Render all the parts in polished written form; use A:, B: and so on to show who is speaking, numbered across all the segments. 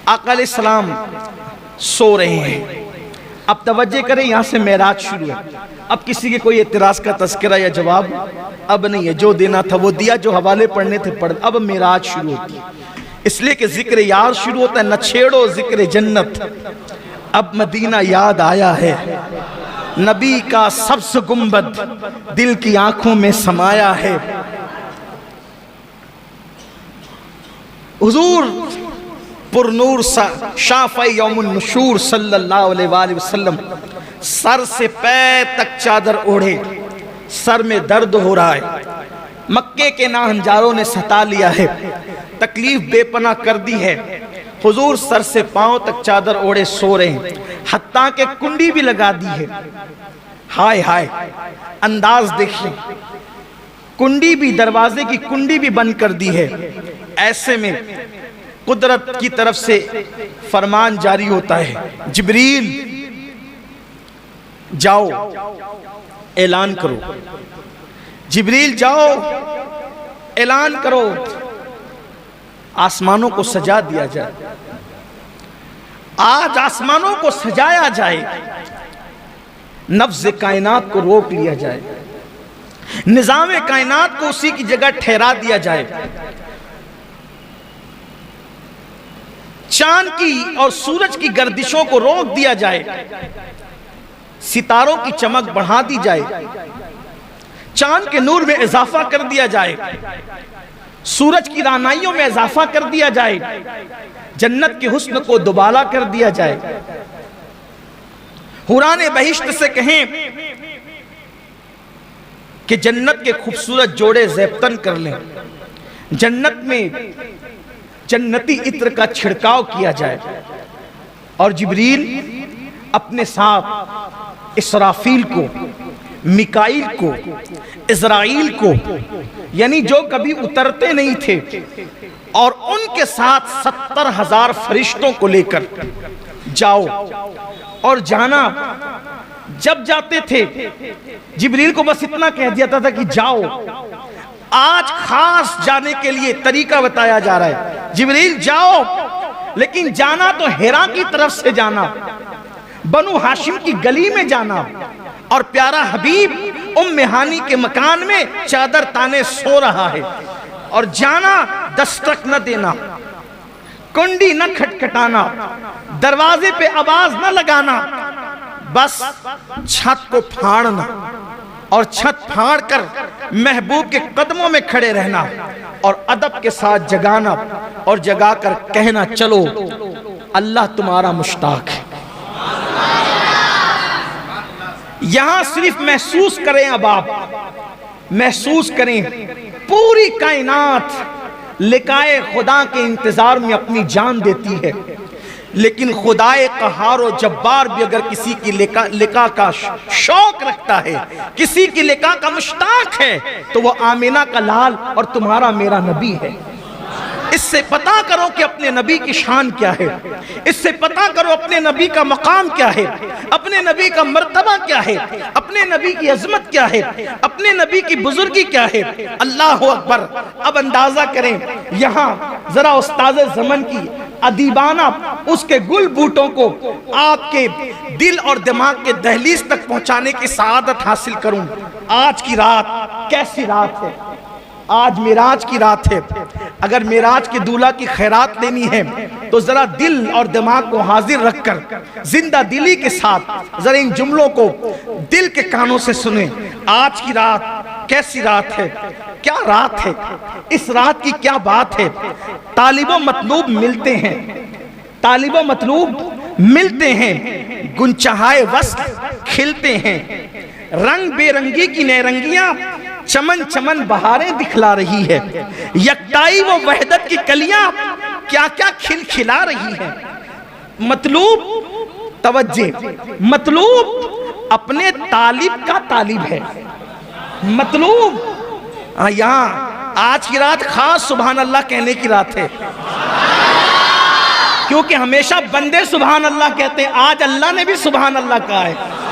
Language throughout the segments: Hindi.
A: आका अलैहिस्सलाम सो रहे हैं। अब तवज्जो करें, यहाँ से मेराज शुरू है। अब किसी के कोई एतराज का तस्करा या जवाब अब नहीं है। जो देना था वो दिया, जो हवाले पढ़ने थे पढ़। अब मेराज शुरू होती है, इसलिए कि जिक्र यार शुरू होता है, न छेड़ो जिक्र जन्नत। अब मदीना याद आया है, नबी का सब्ज़ गुंबद दिल की आंखों में समाया है। हुजूर पुरनूर शाफ़ई यौमुन नुशूर सल्लल्लाहु अलैहि वसल्लम सर से पैर तक चादर ओढ़े, सर में दर्द हो रहा है। मक्के के नाहंजारों ने सता लिया है, तकलीफ बेपना कर दी है। हुजूर सर से पांव तक चादर ओढ़े सो रहे हैं, हत्ता के कुंडी भी लगा दी है। हाय हाय, अंदाज देखिए, कुंडी भी, दरवाजे की कुंडी भी बंद कर दी है। ऐसे में कुदरत की तरफ से फरमान जारी होता है, जिब्रील जाओ ऐलान करो, जिब्रील जाओ ऐलान करो, आसमानों को सजा दिया जाए। आज आसमानों को सजाया जाए, नफ्ज़ कायनात को रोक लिया जाए, निज़ाम कायनात को उसी की जगह ठहरा दिया जाए। चांद की और सूरज की गर्दिशों को रोक दिया जाए, सितारों की चमक बढ़ा दी जाए, चांद के नूर में इजाफा कर दिया जाए, सूरज की रानाइयों में इजाफा कर दिया जाए, जन्नत के हुस्न को दुबाला कर दिया जाए। हुराने बहिश्त से कहें कि जन्नत के खूबसूरत जोड़े ज़ेबतन कर लें, जन्नत में जन्नती इत्र का छिड़काव किया जाए, और जिब्रील अपने साथ इसराफील को, मिकाईल को, इज़राइल को, यानी जो कभी उतरते नहीं थे, और उनके साथ 70,000 फरिश्तों को लेकर जाओ। और जाना, जब जाते थे जिब्रील को बस इतना कह दिया था कि जाओ। आज खास जाने के लिए तरीका बताया जा रहा है, जिब्रील जाओ, लेकिन जाना तो हिरा की तरफ से जाना, बनु हाशिम की गली में जाना, और प्यारा हबीब उम्मे हानी के मकान में चादर ताने सो रहा है, और जाना दस्तक न देना, कुंडी न खटखटाना, दरवाजे पे आवाज न लगाना, बस छत को फाड़ना, और छत फाड़ कर महबूब के कदमों में खड़े रहना, और अदब के साथ जगाना, और जगाकर कहना, चलो अल्लाह तुम्हारा मुश्ताक है। यहां सिर्फ महसूस करें, अब आप महसूस करें, पूरी कायनात लिकाए खुदा के इंतजार में अपनी जान देती है, लेकिन खुदाए कहार और जब्बार भी अगर किसी की लिका का शौक रखता है, किसी की लिका का मुश्ताक है, तो वो आमिना का लाल और तुम्हारा मेरा नबी है। इससे पता करो कि अपने नबी की शान क्या है, इससे पता करो अपने नबी का मकाम क्या है, अपने नबी का मर्तबा क्या है, अपने नबी की अजमत क्या है, अपने नबी की बुजुर्गी क्या है। अल्लाह अकबर। अब अंदाजा करें, यहाँ जरा उस्ताद ज़मन की अदीबाना उसके गुल बूटों को आपके दिल और दिमाग के दहलीज तक पहुंचाने की सआदत हासिल करूं। आज की रात कैसी रात है, आज मेराज की रात है। अगर मेराज के दूल्हा की खैरात लेनी है तो जरा दिल और दिमाग को हाजिर रखकर जिंदा दिली के साथ जरा इन जुमलों को दिल के कानों से सुने। आज की रात कैसी रात है, क्या रात है, इस रात की क्या बात है। तालिबो मतलूब मिलते हैं, तालिबो मतलूब मिलते हैं, गुंचहाए वस्ल खिलते हैं, रंग बेरंगी की नैरंगियां चमन चमन बहारें दिखला रही है, यकताई वो वहदत की कलियां क्या क्या खिलखिला रही है। मतलूब तवज्जे, मतलूब अपने तालिब का तालिब है। मतलूब यहाँ आज की रात खास सुभान अल्लाह कहने की रात है, क्योंकि हमेशा बंदे सुभान अल्लाह कहते हैं, आज अल्लाह ने भी सुभान अल्लाह कहा है।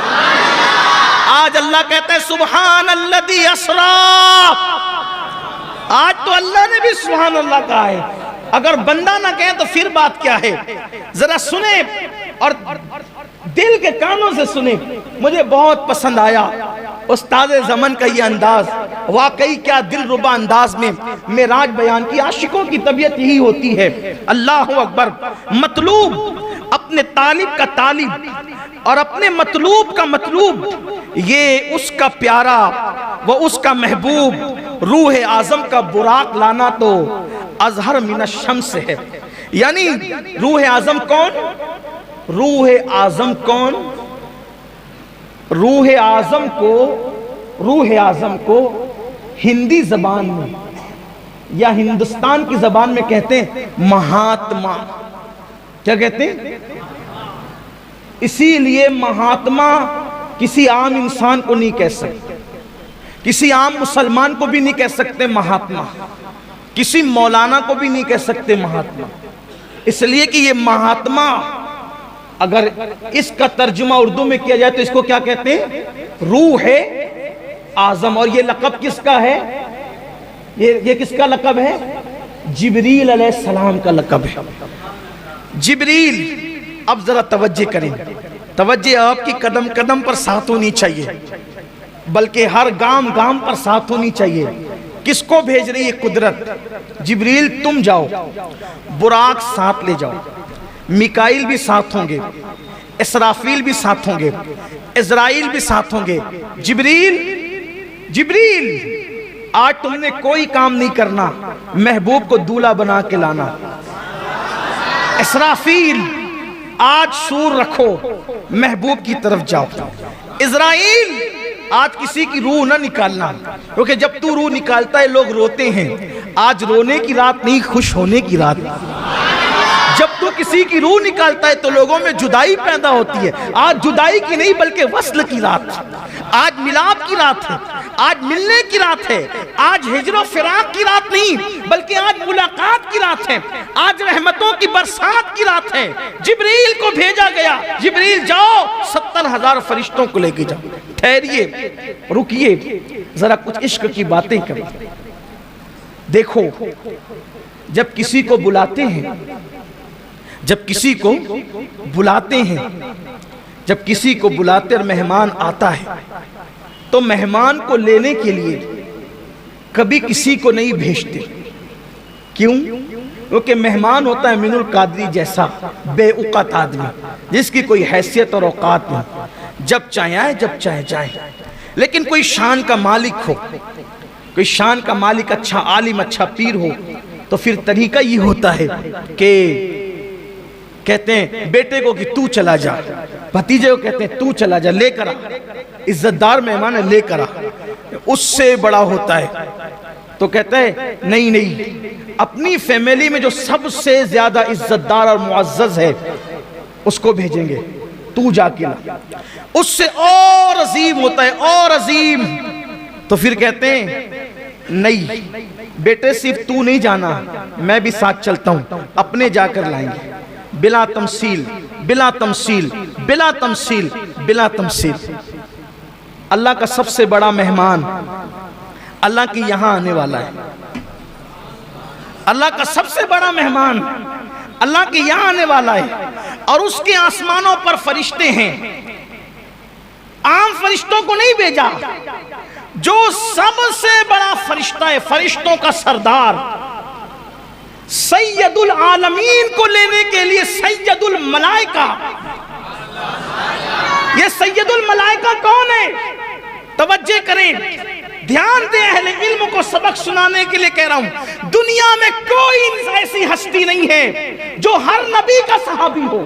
A: आज अल्लाह कहता है सुभान अल्लज़ी अस्रा, आज तो अल्लाह ने भी सुभान अल्लाह कहा है। अगर बंदा ना कहे तो फिर बात क्या है? जरा सुने और दिल के कानों से सुने। मुझे बहुत पसंद आया उस्ताद ज़मन का ये अंदाज, वाकई क्या दिलरुबा अंदाज में मेराज बयान की। आशिकों की तबीयत यही होती है। अल्लाह अकबर। मतलूब अपने तालिब का तालिब और अपने मतलूब का मतलूब, ये उसका प्यारा व उसका महबूब रूह आज़म का बुराक लाना तो अजहर मिन शम्स है। यानी रूह आज़म कौन? रूह आज़म कौन? रूह आज़म को हिंदी जबान में या हिंदुस्तान की जबान में कहते हैं महात्मा। क्या कहते हैं? इसीलिए महात्मा किसी आम इंसान को नहीं कह सकते, किसी आम मुसलमान को भी नहीं कह सकते महात्मा, किसी मौलाना को भी नहीं कह सकते महात्मा। इसलिए कि ये महात्मा अगर इसका तर्जुमा उर्दू में किया जाए तो इसको क्या कहते हैं? रूह आज़म। और ये लक़ब किसका है? ये किसका लक़ब है? जिब्रील अलैहिस्सलाम का लक़ब है। जिब्रील। अब जरा तवज्जो करें, तवज्जो आपकी कदम कदम पर साथ होनी चाहिए, बल्कि हर गांव गांव पर साथ होनी चाहिए। किसको भेज रही है कुदरत? जिब्रील तुम जाओ, बुराक साथ ले जाओ, मिकाइल भी साथ होंगे, इसराफील भी साथ होंगे, इज़राइल भी साथ होंगे। जिब्रील, जिब्रील आज तुमने कोई काम नहीं करना, महबूब को दूल्हा बना के लाना। इसराफील आज सूर रखो, महबूब की तरफ जाओ। इज़राइल आज किसी की रूह ना निकालना, क्योंकि जब तू रूह निकालता है लोग रोते हैं। आज रोने की रात नहीं, खुश होने की रात। जब तू किसी की रूह निकालता है तो लोगों में जुदाई पैदा होती है। आज जुदाई की नहीं बल्कि वस्ल की रात, आज मिलाप की रात है, आज मिलने की रात है। आज हिजरो फिराक की रात नहीं बल्कि आज मुलाकात की रात है, आज रहमतों की बरसात की रात है। जिब्रील को भेजा गया, जिब्रील जाओ 70,000 फरिश्तों को लेके जाओ। ठहरिए, रुकिए, जरा कुछ इश्क की बातें करें। देखो, जब किसी को बुलाते हैं, जब किसी को बुलाते हैं, जब किसी को बुलाते और मेहमान आता है तो मेहमान को लेने के लिए कभी किसी को नहीं भेजते। क्यों? क्योंकि मेहमान होता है मिनुल कादरी जैसा बेउक़त आदमी, जिसकी कोई हैसियत और औकात नहीं, जब चाहे आए जब चाहे जाए। लेकिन कोई शान का मालिक हो, कोई शान का मालिक, अच्छा आलिम, अच्छा पीर हो, तो फिर तरीका ये होता है कि कहते हैं बेटे को कि तू चला जा, भतीजे को कहते हैं तू चला जा, लेकर आ। इज्जतदार मेहमान है, लेकर आ। उससे बड़ा होता है तो कहता है नहीं नहीं, अपनी फैमिली में जो सबसे ज्यादा इज्जतदार और मुअज़्ज़ज़ है उसको भेजेंगे, तू जाके ला। उससे और अजीम होता है, और अजीम। तो फिर कहते हैं नहीं बेटे, सिर्फ तू नहीं जाना, मैं भी साथ चलता हूं, अपने जाकर लाएंगे। बिला तमसील, बिला तमसील, बिला तमसील, बिला तमसील। अल्लाह का सबसे बड़ा मेहमान अल्लाह के यहां आने वाला है। अल्लाह का सबसे बड़ा मेहमान अल्लाह के यहां आने वाला है, और उसके आसमानों पर फरिश्ते हैं। आम फरिश्तों को नहीं भेजा, जो सबसे बड़ा फरिश्ता है, फरिश्तों का सरदार, सैयदुल आलमीन को लेने के लिए सैयदुल मलाइका। ये सैयदुल मलाइका कौन है? तवज्जो करें, ध्यान दें, अहले इल्म को सबक सुनाने के लिए कह रहा हूं। दुनिया में कोई ऐसी हस्ती नहीं है जो हर नबी का सहाबी हो।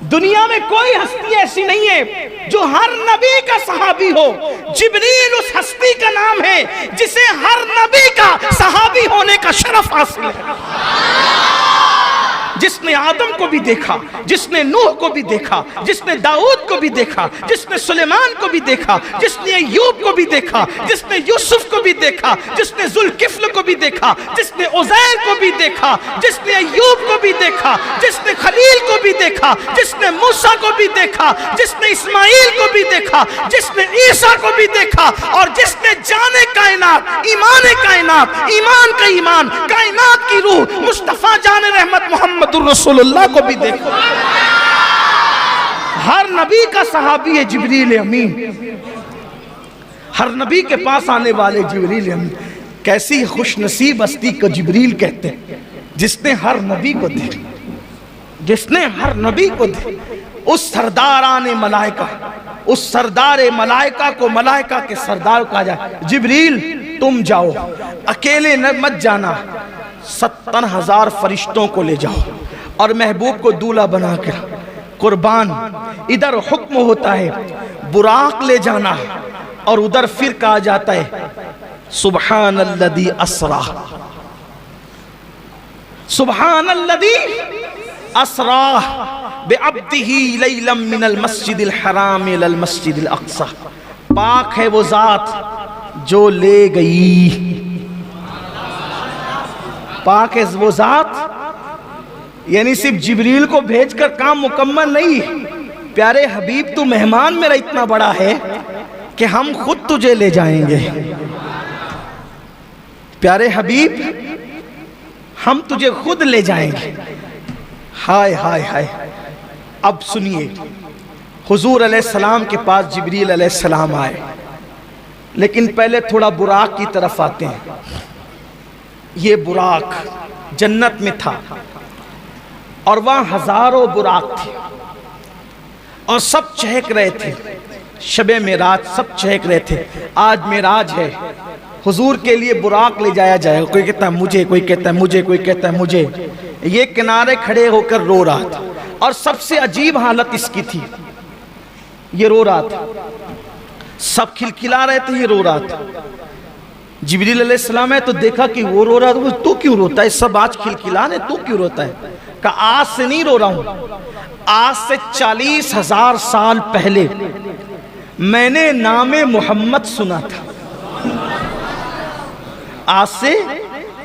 A: दुनिया में कोई हस्ती ऐसी नहीं है जो हर नबी का सहाबी हो। जिब्रील उस हस्ती का नाम है जिसे हर नबी का सहाबी होने का शरफ हासिल है। जिसने आदम को भी देखा, जिसने नूह को भी देखा, जिसने दाऊद को भी देखा, जिसने सुलेमान को भी देखा, जिसने अय्यूब को भी देखा, जिसने यूसुफ को भी देखा, जिसने जुल्किफ्ल को भी देखा, जिसने उज़ैर को भी देखा, जिसने अय्यूब को भी देखा, जिसने खलील को भी देखा, जिसने मूसा को भी देखा, जिसने इस्माइल को भी देखा, जिसने ईसा को भी देखा, और जिसने जाने कायनात, ईमान कायनात, ईमान का ईमान, कायनात की रूह मुस्तफा जाने रहमत मोहम्मदुर रसूलुल्लाह को भी देखा। हर नबी का सहाबी है जिब्रील अमीन, हर नबी के पास आने वाले जिब्रील अमीन। कैसी खुशनसीब हस्ती को जिब्रील कहते हैं, जिसने हर नबी को देखा, जिसने हर नबी को देखा। उस सरदाराने मलाइका, उस सरदार मलाइका को मलाइका के सरदार कहा जाए, जिब्रील तुम जाओ, अकेले न मत जाना, 70,000 फरिश्तों को ले जाओ और महबूब को दूल्हा बनाकर कुर्बान। इधर हुक्म होता है बुराक ले जाना, और उधर फिर कहा जाता है सुब्हानल्लज़ी अस्रा, सुब्हानल्लज़ी अस्रा बिअब्दिही लैलम मिनल मस्जिदिल हराम इलल मस्जिदिल अक़सा। पाक है वो जात जो ले गई, पाक है वो जात, यानी सिर्फ जिब्रील को भेजकर काम मुकम्मल नहीं। प्यारे हबीब तू मेहमान मेरा इतना बड़ा है कि हम खुद तुझे ले जाएंगे। प्यारे हबीब हम तुझे खुद ले जाएंगे। हाय हाय हाय। अब सुनिए, हुजूर अलैहिस्सलाम के पास जिब्रील अलैहिस्सलाम आए, लेकिन पहले थोड़ा बुराक की तरफ आते हैं। ये बुराक जन्नत में था और वहाँ हजारों बुराक थे और सब चहक रहे थे। शबे मेराज सब चहक रहे थे। आज मेराज है, हुजूर के लिए बुराक ले जाया जाएगा। कोई कहता है मुझे, कोई कहता है मुझे, कोई कहता है मुझे। ये किनारे खड़े होकर रो रहा था, और सबसे अजीब हालत इसकी थी, ये रो रहा था। सब खिलखिला रहे थे, ये रो रहा था। जिब्रील अलैहिस्सलाम है तो देखा कि वो रो रहा था, तू क्यों रोता है? सब आज खिलखिला रहे, तू क्यों रोता है? कहा आज से नहीं रो रहा हूं, आज से 40,000 साल पहले मैंने नामे मोहम्मद सुना था। आज से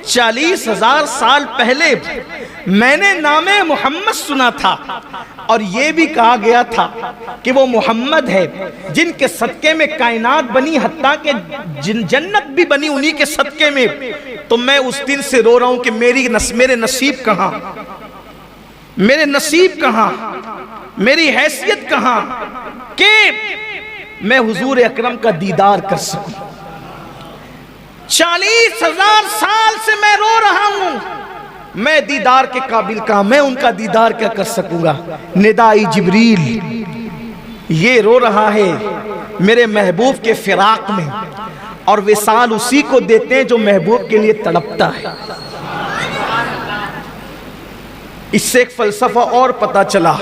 A: 40,000 साल पहले मैंने नामे मोहम्मद सुना था, और यह भी कहा गया था कि वो मोहम्मद है जिनके सदके में कायनात बनी, हत्ता के जन्नत भी बनी उन्हीं के सदके में। तो मैं उस दिन से रो रहा हूं कि मेरे नसीब कहां, मेरे नसीब कहां, मेरी हैसियत कहां कि मैं हुजूर अकरम का दीदार कर सकूं। 40,000 साल से मैं रो रहा हूं, मैं दीदार के काबिल कहां, मैं उनका दीदार क्या कर सकूंगा। निदाई जिब्रील, ये रो रहा है मेरे महबूब के फिराक में, और विसाल उसी को देते हैं जो महबूब के लिए तड़पता है। इससे एक फलसफा और पता चला।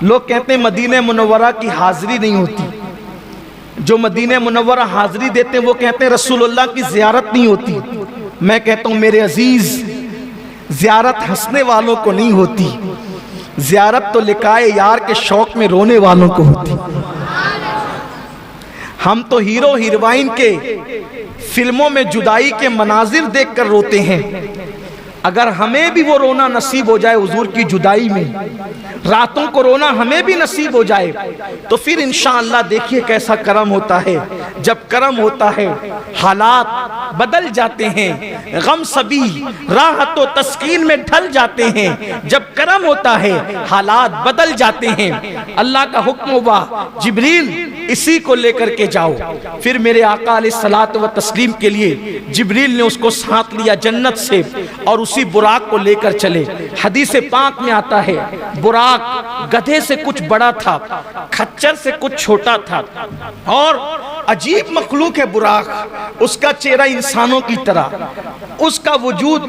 A: लोग कहते हैं मदीने मुनव्वरा की हाजिरी नहीं होती, जो मदीने मुनव्वरा हाजिरी देते हैं वो कहते हैं रसूलुल्लाह की ज़ियारत नहीं होती। मैं कहता हूं मेरे अजीज, ज़ियारत हंसने वालों को नहीं होती, ज़ियारत तो लिकाए यार के शौक में रोने वालों को होती। हम तो हीरो हीरोइन के फिल्मों में जुदाई के मनाजिर देखकर रोते हैं। अगर हमें भी वो रोना नसीब हो जाए हुजूर की जुदाई में, रातों को रोना हमें भी नसीब हो जाए, तो फिर इंशाअल्लाह देखिए कैसा करम होता है। जब करम होता है हालात बदल जाते हैं, गम सभी राहत व तस्कीन में ढल जाते हैं। जब करम होता है हालात बदल जाते हैं। अल्लाह का हुक्म हुआ जिब्रील इसी को लेकर के जाओ। फिर मेरे आका अलैहिस्सलातु व तस्लीम के लिए जिब्रील ने उसको साथ लिया जन्नत से, और उसी बुराक को लेकर चले। हदीस पाक में आता है बुराक गधे से कुछ बड़ा था, खच्चर से कुछ छोटा था, और अजीब मखलूक है बुराक। उसका चेहरा इंसानों की तरह, उसका वजूद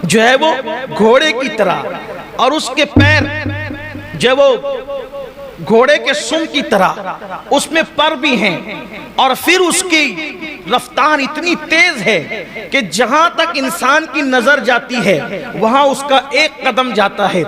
A: जो है वो घोड़े की तरह, और उसके पैर जो वो घोड़े के सुम की तरह, उसमें पर भी हैं, और फिर उसकी रफ्तार इतनी तेज है कि जहां तक इंसान की नजर जाती है वहां उसका एक कदम जाता है।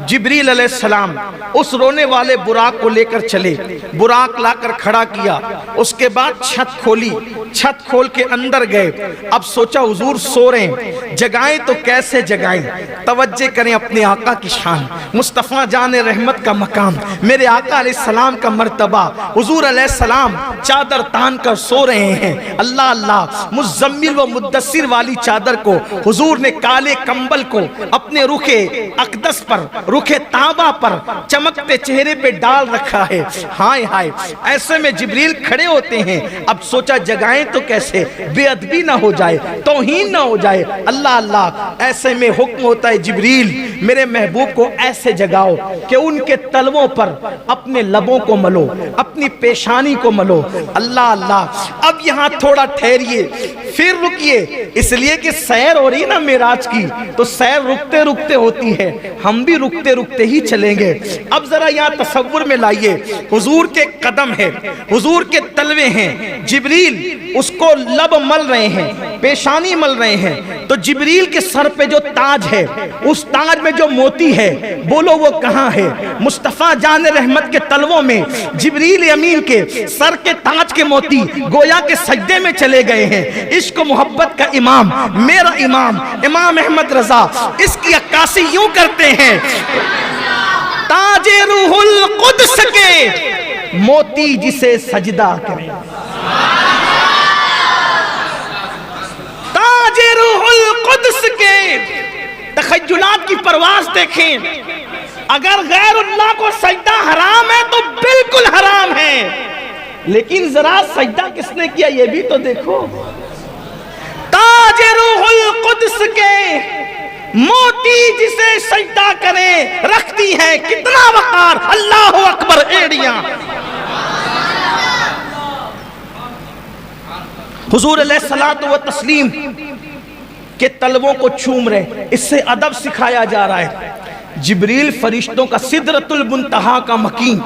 A: जिब्रील अलैहिस्सलाम उस रोने वाले बुराक को लेकर चले, बुराक लाकर खड़ा किया, उसके बाद छत खोली, छत खोल के अंदर गए। अब सोचा हुजूर सो रहे हैं, जगाएं तो कैसे जगाएं? तवज्जो करें अपने आका की शान, मुस्तफ़ा जान रहमत का मकाम, मेरे आका अलैहिस्सलाम का मर्तबा। हुजूर अलैहिस्सलाम चादर तान कर सो रहे हैं। अल्लाह अल्लाह, मुज़म्मिल व मुद्दस्सिर वाली चादर को हुजूर ने, काले कंबल को अपने रुखे अक़दस पर, रुखे ताबा पर, चमकते चेहरे पे डाल रखा है। हाय हाय, ऐसे में जिब्रील खड़े होते हैं। अब सोचा जगाएं तो कैसे, बेअदबी ना हो जाए, तौहीन ना हो जाए। अल्लाह अल्लाह, ऐसे में हुक्म होता है जिब्रील मेरे महबूब को ऐसे जगाओ कि उनके तलवों पर अपने लबों को मलो, अपनी पेशानी को मलो। अल्लाह अल्लाह, अब यहाँ थोड़ा ठहरिए, फिर रुकिए, इसलिए कि सैर हो रही ना मेराज की, तो सैर रुकते रुकते होती है, हम भी रुकते रुकते ही चलेंगे। अब जरा यहाँ तसव्वुर में लाइए, हुजूर के कदम है, हुजूर के तलवे हैं, जिब्रील उसको लब मल रहे हैं, पेशानी मल रहे हैं। तो जिब्रील के सर पे जो ताज है, उस ताज में जो मोती है, बोलो वो कहाँ है? मुस्तफ़ा जान रहमत के तलवों में जिब्रील अमीन के सर के ताज के मोती गोया के सजदे में चले गए हैं। इश्क मोहब्बत का इमाम, मेरा इमाम इमाम अहमद रजा, इसकी अक्कासी यूं करते हैं, ताजे रूहुल कुद्स के मोती जिसे सजदा करे, ताजे रूहुल कुद्स के। तखय्युलात की परवाज़ देखें, अगर गैरुल्लाह को सजदा हराम है तो बिल्कुल हराम है, लेकिन जरा सजदा किसने किया ये भी तो देखो। ताजे रूहुल कुद्स के मोती जिसे सजदा करे, रखती है कितना वकार, अल्लाह अकबर एड़ियां। हुजूर अलैहिस्सलातु व तस्लीम के तलवों को छूम रहे, इससे अदब सिखाया जा रहा है। जिब्रील फरिश्तों का सिदरतुल मुंतहा का मकीन,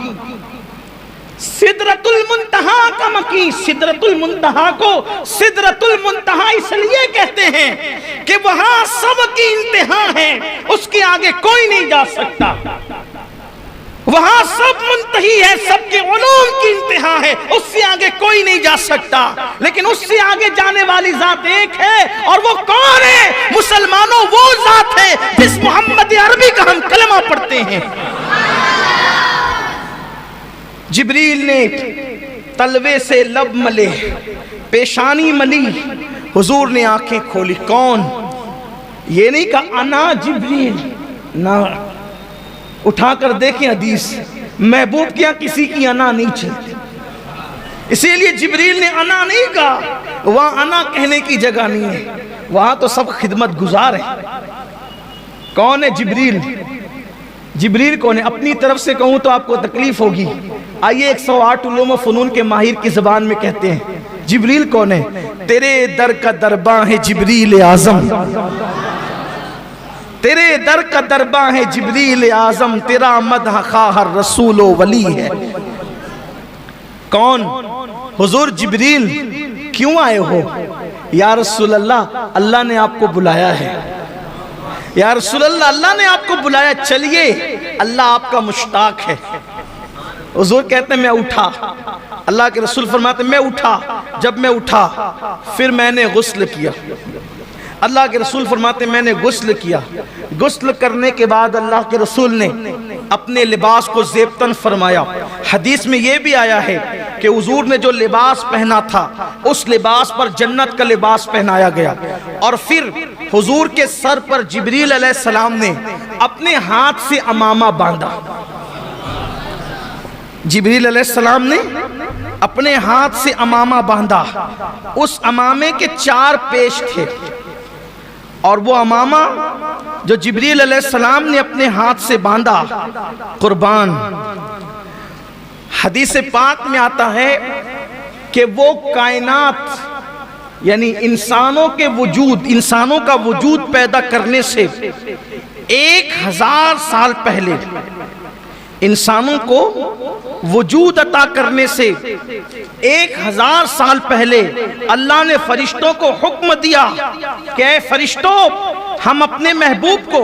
A: सिदरतुल मुंतहा का मकीन, सिदरतुल मुंतहा को सिदरतुल मुंतहा इसलिए कहते हैं कि वहां सबकी इंतहा है, उसके आगे कोई नहीं जा सकता। वहां सब मुंतही है, सबके उलूम की इंतहा है, उससे आगे कोई नहीं जा सकता। लेकिन उससे आगे जाने वाली जात एक है, और वो कौन है? मुसलमानों, वो जात है जिस मोहम्मद अरबी का हम कलमा पढ़ते हैं। जिब्रील ने तलवे से लब मले, पेशानी मली, हुजूर ने आंखें खोली। कौन? ये नहीं कहा अना जिब्रील, ना, उठाकर देखें हदीस, महबूब क्या किसी की अना नहीं चलती, इसीलिए जिब्रील ने अना नहीं कहा। वहां अना कहने की जगह नहीं है, वहां तो सब खिदमत गुजार है। कौन है जिब्रील? जिब्रील कौन है? अपनी तरफ से कहूं तो आपको तकलीफ होगी। आइए 108 उलूम व फनून के माहिर की ज़बान में कहते हैं जिब्रील कौन है? तेरे दर का दरबां है जिब्रील आज़म, तेरे दर का दरबां है जिब्रील आज़म, तेरा मदह खाहर रसूल वली है। कौन? हुजूर जिब्रील। क्यों आए हो? या रसूल अल्लाह, अल्लाह ने आपको बुलाया है। या रसूल अल्लाह, अल्लाह ने आपको बुलाया, चलिए, अल्लाह आपका मुश्ताक है। हुजूर कहते हैं मैं उठा, अल्लाह के रसूल फरमाते मैं उठा। जब मैं उठा फिर मैंने गुस्ल किया। अल्लाह के रसूल फरमाते मैंने गुस्ल किया। गुस्ल करने के बाद अल्लाह के रसूल ने अपने लिबास को ज़ेबतन फरमाया। हदीस में यह भी आया है कि हुजूर ने जो लिबास पहना था उस लिबास पर जन्नत का लिबास पहनाया गया। और फिर हुजूर के सर पर जिब्रील अलैहिस्सलाम ने अपने हाथ से अमामा बांधा। जिब्रील अलैहिस्सलाम ने अपने हाथ से अमामा बांधा। उस अमामे के 4 पेश थे, और वो अमामा जो जिब्रील अलैहिस्सलाम ने अपने हाथ से बांधा, कुर्बान, हदीस पाक में आता है कि वो कायनात यानी इंसानों के वजूद, इंसानों का वजूद पैदा करने से 1000 साल पहले इंसानों को वजूद अता करने से 1000 साल पहले अल्लाह ने फरिश्तों को हुक्म दिया कि ऐ फरिश्तों, हम अपने महबूब को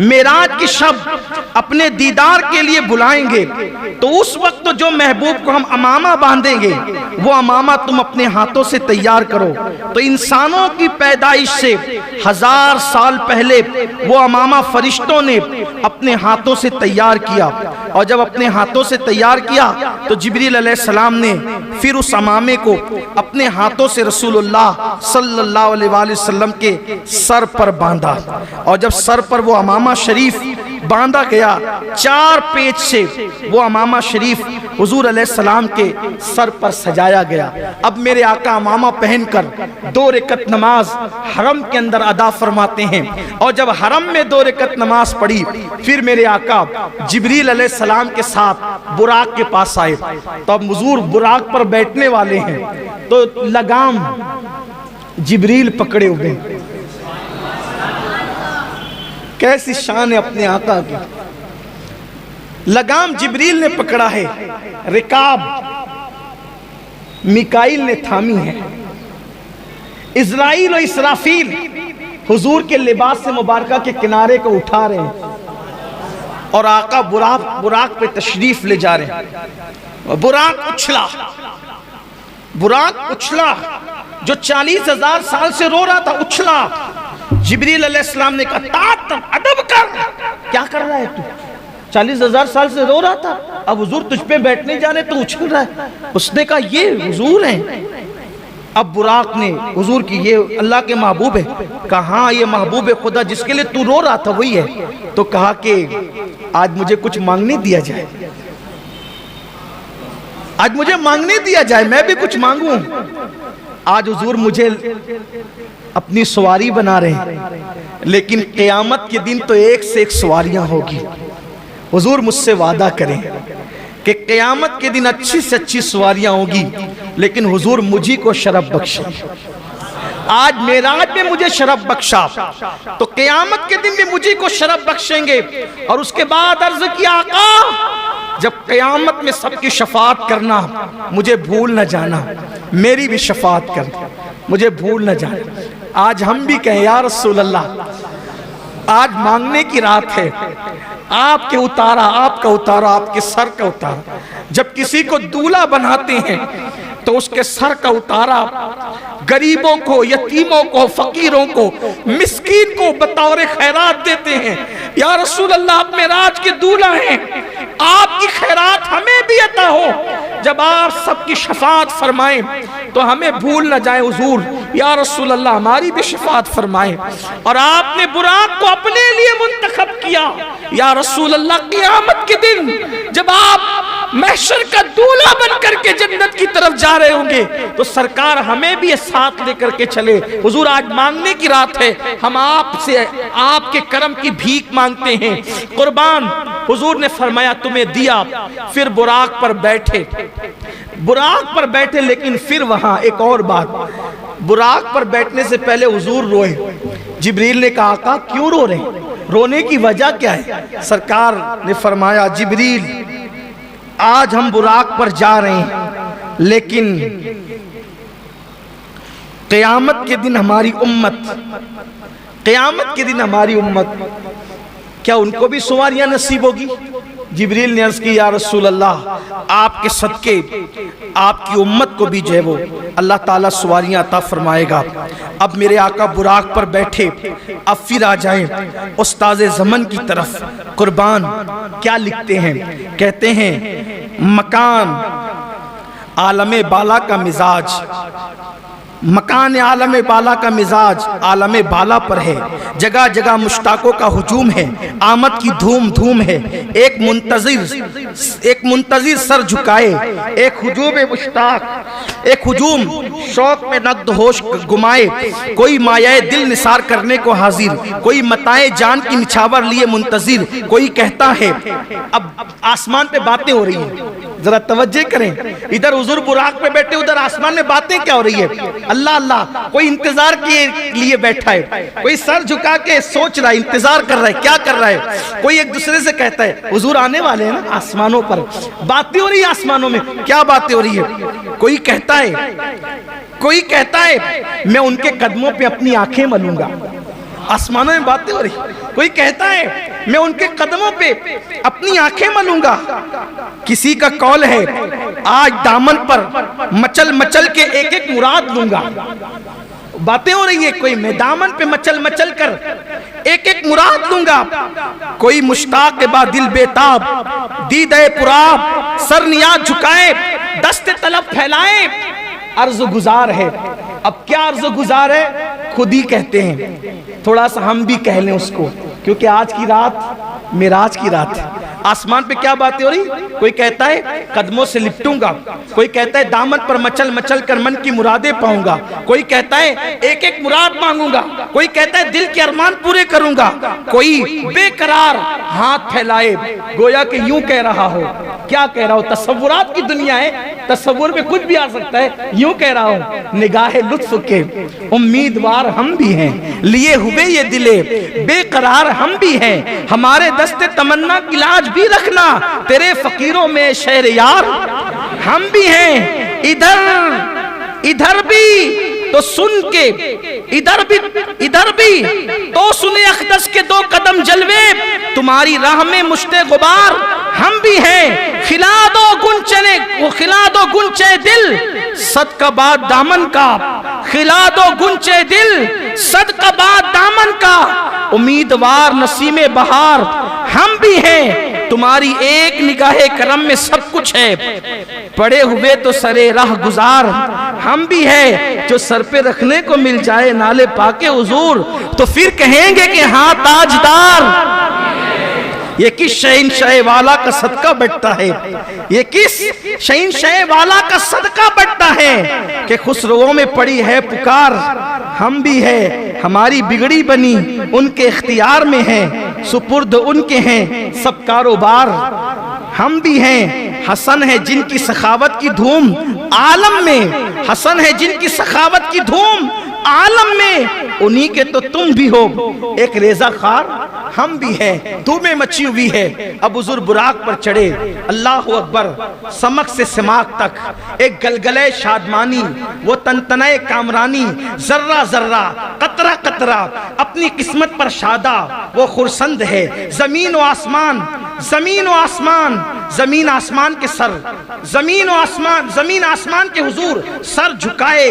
A: मेराज की शब अपने दीदार के लिए बुलाएंगे, तो उस वक्त जो महबूब को हम अमामा बांधेंगे वो अमामा तुम अपने हाथों से तैयार करो। तो इंसानों की पैदाइश से 1000 साल पहले वो अमामा फरिश्तों ने अपने हाथों से तैयार किया, और जब अपने हाथों से तैयार किया तो जिब्रील अलैहिस्सलाम ने फिर उस अमामे को अपने हाथों से रसूलुल्लाह सल्लल्लाहु अलैहि वसल्लम के सर पर बांधा, और जब सर पर वो अमामा शरीफ बांधा गया, 4 पेच से वो अमामा शरीफ हुजूर अलैहिस्सलाम के सर पर सजाया गया। अब मेरे आका अमामा पहनकर 2 रकत नमाज हरम के अंदर अदा फरमाते हैं, और जब हरम में 2 रकत नमाज पढ़ी, फिर मेरे आका जिब्रील अलैहिस्सलाम के साथ बुराक के पास आए। तो अब हुजूर बुराक पर बैठने वाले हैं, तो लगाम जिब्रील पकड़े हुए। कैसी शान है अपने आका की। लगाम जिब्रील ने पकड़ा है, रिकाब मिकाइल ने थामी है, इज़राइल और इसराफील हुजूर के लिबास से मुबारका के किनारे को उठा रहे हैं, और आका बुराक पे तशरीफ ले जा रहे हैं। बुराक उछला, जो 40,000 साल से रो रहा था उछला। जिब्रील अलैहिस्सलाम ने कहा अदब कर, क्या कर रहा है तू? 40,000 साल से रो रहा था, अब हुजूर तुझ पे बैठने जा रहे तो उछल रहा है। उसने कहा ये हुजूर हैं। अब बुराक ने हुजूर की, ये अल्लाह के महबूब है। कहा हाँ, ये महबूब है खुदा जिसके लिए तू रो रहा था वही है। तो कहा कि आज मुझे कुछ मांगने दिया जाए, आज मुझे मांगने दिया जाए, मैं भी कुछ मांगूं। आज हुजूर मुझे अपनी सवारी बना रहे हैं, लेकिन क़यामत के दिन तो एक से एक सवारियां होगी। हुजूर मुझसे वादा करें कि क़यामत के दिन अच्छी से अच्छी सवारियां होगी, लेकिन हुजूर मुझी को शरफ बख्शे। आज मेराज में मुझे शरफ बख्शा, तो क़यामत के दिन भी मुझी को शरफ बख्शेंगे। और उसके बाद अर्ज किया, आका जब क़यामत में सबकी शफाअत करना, मुझे भूल न जाना, मेरी भी शफाअत कर, मुझे भूल न जाना। आज हम भी कहें या रसूल अल्लाह, आज मांगने की रात है, आपके उतारा, आपका उतारा, आपके सर का उतारा। जब किसी को दूल्हा बनाते हैं तो उसके सर का उतारा गरीबों को, यतीमों को, फकीरों को, मिस्कीन को बतौर खैरात देते हैं। या रसूल अल्लाह, आप मेराज के दूल्हा हैं, आपकी खैरात हमें भी अता हो। जब आप सबकी शफाअत फरमाएं तो हमें भूल न जाए हुजूर। या रसूल अल्लाह, हमारी भी शफाअत फरमाएं। और आपने बुराक को अपने लिए मुंतखब किया। या रसूल अल्लाह, क़यामत के दिन जब आप महशर का दूल्हा बन करके जन्नत की तरफ जा रहे होंगे, तो सरकार हमें भी साथ लेकर के चले। हुजूर आज मांगने की रात है, हम आपसे आपके करम की भीख मांगते हैं। कुर्बान हुजूर ने फरमाया तुम्हें दिया। फिर बुराक पर बैठे, लेकिन फिर वहां एक और बात, बुराक पर बैठने से पहले हुजूर रोए। जिब्रील ने कहा, आका क्यों रो रहे हैं? रोने की वजह क्या है? सरकार ने फरमाया, जिब्रील आज हम बुराक पर जा रहे हैं, लेकिन क़यामत के दिन हमारी उम्मत, क्या उनको भी सवारियां नसीब होगी? जिब्रील ने अर्ज की, या रसूल अल्लाह, आपके सदके आपकी उम्मत को भी जो है वो अल्लाह ताला सवारियां अता फरमाएगा। अब मेरे आका बुराक पर बैठे, अब फिर आ जाएं उस्ताज़े ज़मन की तरफ। कुर्बान क्या लिखते हैं? कहते हैं, मकान आलम बाला का मिजाज, मकान आलम बाला का मिजाज आलम बाला पर है। जगह जगह मुश्ताकों का हुजूम है, आमद की धूम धूम है। एक मुंतजिर सर झुकाए, एक हुजूम मुश्ताक, एक हुजूम शौक में नक्द होश गुमाए। कोई मायाए दिल निसार करने को हाजिर, कोई मताए जान की निछावर लिए मुंतजिर। कोई कहता है, अब आसमान पे बातें हो रही हैं, जरा तवज्जो करें, इधर हुजूर बुराक पे बैठे, उधर आसमान में बातें क्या हो रही है। अल्लाह अल्लाह, कोई इंतजार के लिए बैठा है, कोई सर झुका के सोच रहा है, इंतजार कर रहा है, क्या कर रहा है। कोई एक दूसरे से कहता है हुजूर आने वाले हैं ना, आसमानों पर बातें हो रही है। आसमानों में क्या बातें हो रही है। कोई कहता है मैं उनके कदमों पे अपनी आंखें मलूंगा, आसमानों में बातें हो रही। कोई कहता है मैं उनके कदमों पे अपनी आंखें मलूंगा। किसी का कौल है आज दामन पर मचल मचल के एक एक मुराद लूंगा। बातें हो रही है, कोई मैं दामन पे मचल मचल कर एक एक मुराद लूंगा। कोई मुश्ताक के बाद दिल बेताब, दीदे पुराब, सर नियाज झुकाए, दस्ते तलब फैलाए, अर्ज़ गुजार है। अब क्या अर्ज़ गुजार है खुद ही कहते हैं, थोड़ा सा हम भी कह लें उसको, क्योंकि आज की रात मिराज की रात है। आसमान पे क्या बातें हो रही। कोई कहता है कदमों से लिपटूंगा, कोई कहता है दामन पर मचल मचल कर मन की मुरादें पाऊंगा, कोई कहता है एक एक मुराद मांगूंगा, कोई कहता है दिल के अरमान पूरे करूंगा, कोई बेकरार हाथ फैलाए गोया कि यूं कह रहा हो। क्या कह रहा हो। तसव्वुरात की दुनिया है, तसव्वुर में कुछ भी आ सकता है। यूं कह रहा हूं निगाहे लुत्फ के उम्मीदवार हम भी हैं, लिए हुए ये दिले बेकरार हम भी हैं, हमारे दस्ते तमन्ना की लाज भी रखना, तेरे फकीरों में शहर यार हम भी हैं। इधर भी तो सुन के, इधर भी तो सुने अखदस के दो कदम जलवे, तुम्हारी राह में मुश्ते गुबार हम भी हैं। खिला दो गुंचे दिल सदका बाद दामन का, खिला दो गुंचे दिल सदका बाद दामन का, उम्मीदवार नसीमे बहार हम भी हैं। तुम्हारी एक निगाहे करम में सब कुछ है, पड़े हुए तो सरे राह गुजार हम भी है। जो सर पे रखने को मिल जाए नाले पाके हुजूर, तो फिर कहेंगे कि हाँ ताजदार। ये किस शहंशाह वाला का सदका बढ़ता है, ये किस शहंशाह वाला का सदका बढ़ता है कि खुसरों में पड़ी है पुकार हम भी है। हमारी बिगड़ी बनी उनके इख्तियार में है, सुपुर्द उनके हैं सब कारोबार हम भी हैं। हसन है जिनकी सखावत की धूम आलम में, हसन है जिनकी सखावत की धूम आलम में, उन्हीं के तो तुम भी हो एक रेजा खार हम भी हैं। धूमें मची हुई है। अब हुजूर बुराक पर चढ़े, अल्लाह अकबर, समक से सिमाक तक एक गलगले शादमानी, वो तनतनाए कामरानी, जर्रा जर्रा कतरा कतरा अपनी किस्मत पर शादा वो खुरसंद है। जमीन व आसमान, जमीन व आसमान, जमीन आसमान के सर, जमीन आसमान के हुजूर सर झुकाए।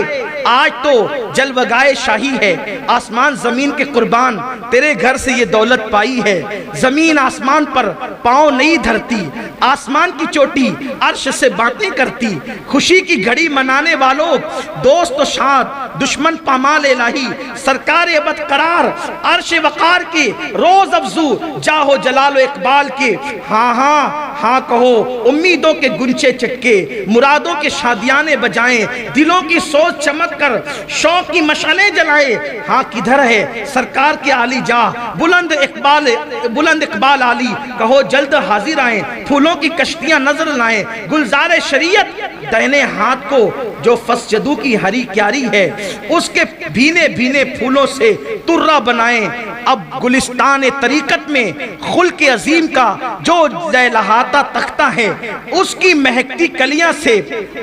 A: आज तो जलवगाए शाही है, आसमान जमीन के कुर्बान तेरे घर से ये दौलत पाई है। जमीन आसमान पर पांव नहीं धरती, आसमान की चोटी अर्श से बातें करती। खुशी की घड़ी मनाने वालों दोस्त शाद, दुश्मन पामाल इलाही, सरकार अबद करार अर्श वकार के रोज अफजू जाहो जलाल इकबाल के। हाँ हाँ हाँ कहो, उम्मीदों के गुंचे चक्के, मुरादों के शादियाने बजाएं, दिलों की सोच चमक कर शौक की मशालें जलाए। हाँ किधर है सरकार के आली जा, बुलंद इकबाल आली, कहो जल्द हाजिर आए, फूलों की कश्तियां नजर लाएं, गुलजार शरीयत दाहिने हाथ को जो फसजदू की हरी क्यारी है, उसके भीने भीने फूलों से तुर्रा बनाएं। अब गुलिस्तान तरीकत में खुल के अजीम का जो लहलहाता तख्ता है, उसकी महकती कलियां से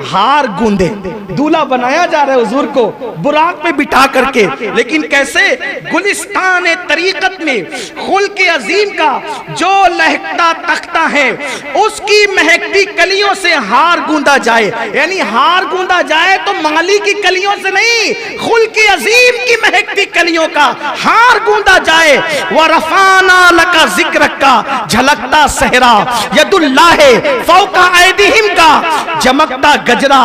A: हार गूंदे। दूल्हा बनाया जा रहा है हुजूर को बुराक में बिठा करके, लेकिन कैसे? गुलिस्तान तरीकत में खुल के अजीम का जो लहकता तख्ता है, उसकी महकती कलियों से हार गूंदा जाए। यानी हार गूंदा जाए तो माली की कलियों से नहीं, खुल के अजीम की महकती कलियों का हार गूंदा जाए। व रफाना लका जिक्र का झलकता सहरा, यदुल्लाह फौका ऐदिहिम का चमकता गजरा,